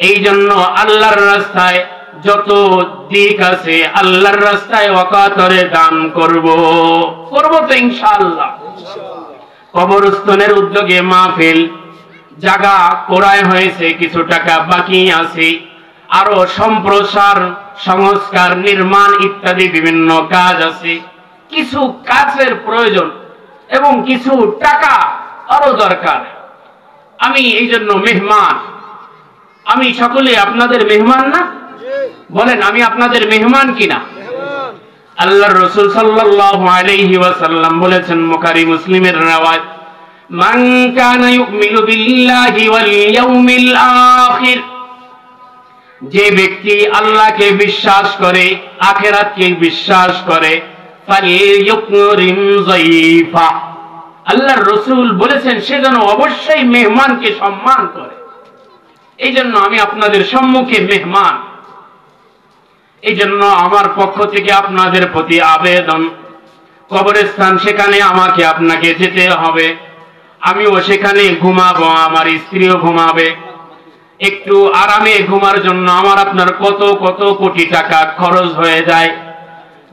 এই জন্য আল্লাহর রাস্তায় যত দিক আছে, আল্লাহর রাস্তায় ওয়াকাতরে দান করব তো ইনশাআল্লাহ। কবরস্থানের উদ্যোগে মাহফিল, জায়গা কোরায় হয়েছে, কিছু টাকা বাকি আছে, আরো সম্প্রসার, সংস্কার, নির্মাণ ইত্যাদি বিভিন্ন কাজ আছে। কিছু কাজের প্রয়োজন এবং কিছু টাকা আরো দরকার। আমি এই জন্য মেহমান। আমি সকলে আপনাদের মেহমান না? বলেন, আমি আপনাদের মেহমান কিনা? আল্লাহর রাসূল সাল্লাল্লাহু আলাইহি ওয়াসাল্লাম বলেছেন, বুখারী মুসলিমের riwayat, মান কানা ইউমিনু বিল্লাহি ওয়াল ইয়াউমিল আখির, যে ব্যক্তি আল্লাহকে বিশ্বাস করে, আখিরাতকে বিশ্বাস করে, ফালিয়ুকরিম যায়ফা, আল্লাহর রাসূল বলেছেন সে যেন অবশ্যই মেহমানকে সম্মান করে। এই জন্য আমি আপনাদের সম্মুখে মেহমান। এই জন্য আমার পক্ষ থেকে আপনাদের প্রতি আবেদন, কবরস্থান সেখানে আমাকে আপনাকে যেতে হবে, আমিও সেখানে ঘুমাবো, আমার স্ত্রীও ঘুমাবে। একটু আরামে ঘুমার জন্য আমার আপনার কত কত কোটি টাকা খরচ হয়ে যায়।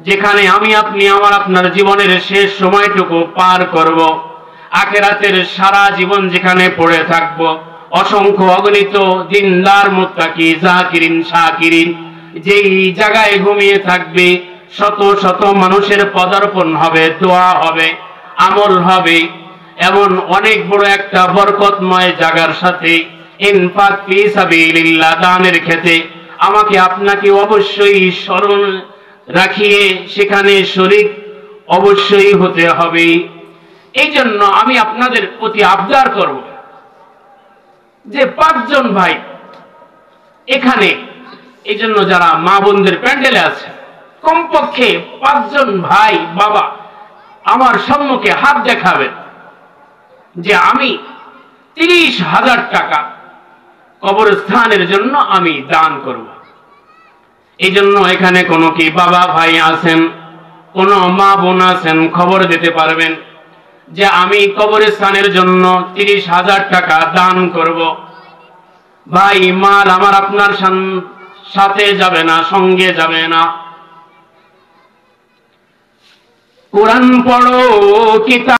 যেখানে আমি আপনি আমার আপনার জীবনের শেষ সময়টুকু পার করব, আখিরাতের সারা জীবন যেখানে পড়ে থাকব, অসংখ্য অগণিত দিনদার মুত্তাকি জাকিরিন শাকিরিন যেই জায়গায় ঘুমিয়ে থাকবে, শত শত মানুষের পদার্পণ হবে, দোয়া হবে, আমল হবে, এমন অনেক বড় একটা বরকতময় জায়গার সাথে ইনফাক ফি সাবিলিল্লাহ দানের ক্ষেত্রে আমাকে আপনাকে অবশ্যই স্মরণ রাখিয়ে সেখানে শরীক অবশ্যই হতে হবে। এই জন্য আমি আপনাদের প্রতি আবদার করব যে 5 জন ভাই এখানে, এই জন্য যারা মা বোনদের প্যান্ডেলে আছে, কমপক্ষে 5 জন ভাই বাবা আমার সম্মুখে হাত দেখাবেন যে আমি 30,000 টাকা কবরস্থানের জন্য আমি দান করব। এই জন্য এখানে কোনো কি বাবা ভাই আছেন, কোনো মা বোন আছেন, খবর দিতে পারবেন যে আমি কবরস্থানের জন্য 30,000 টাকা দান করব। ভাই, মাল আমার আপনার সাথে যাবে না, সঙ্গে যাবে না। কোরআন পড়ো, কিতাব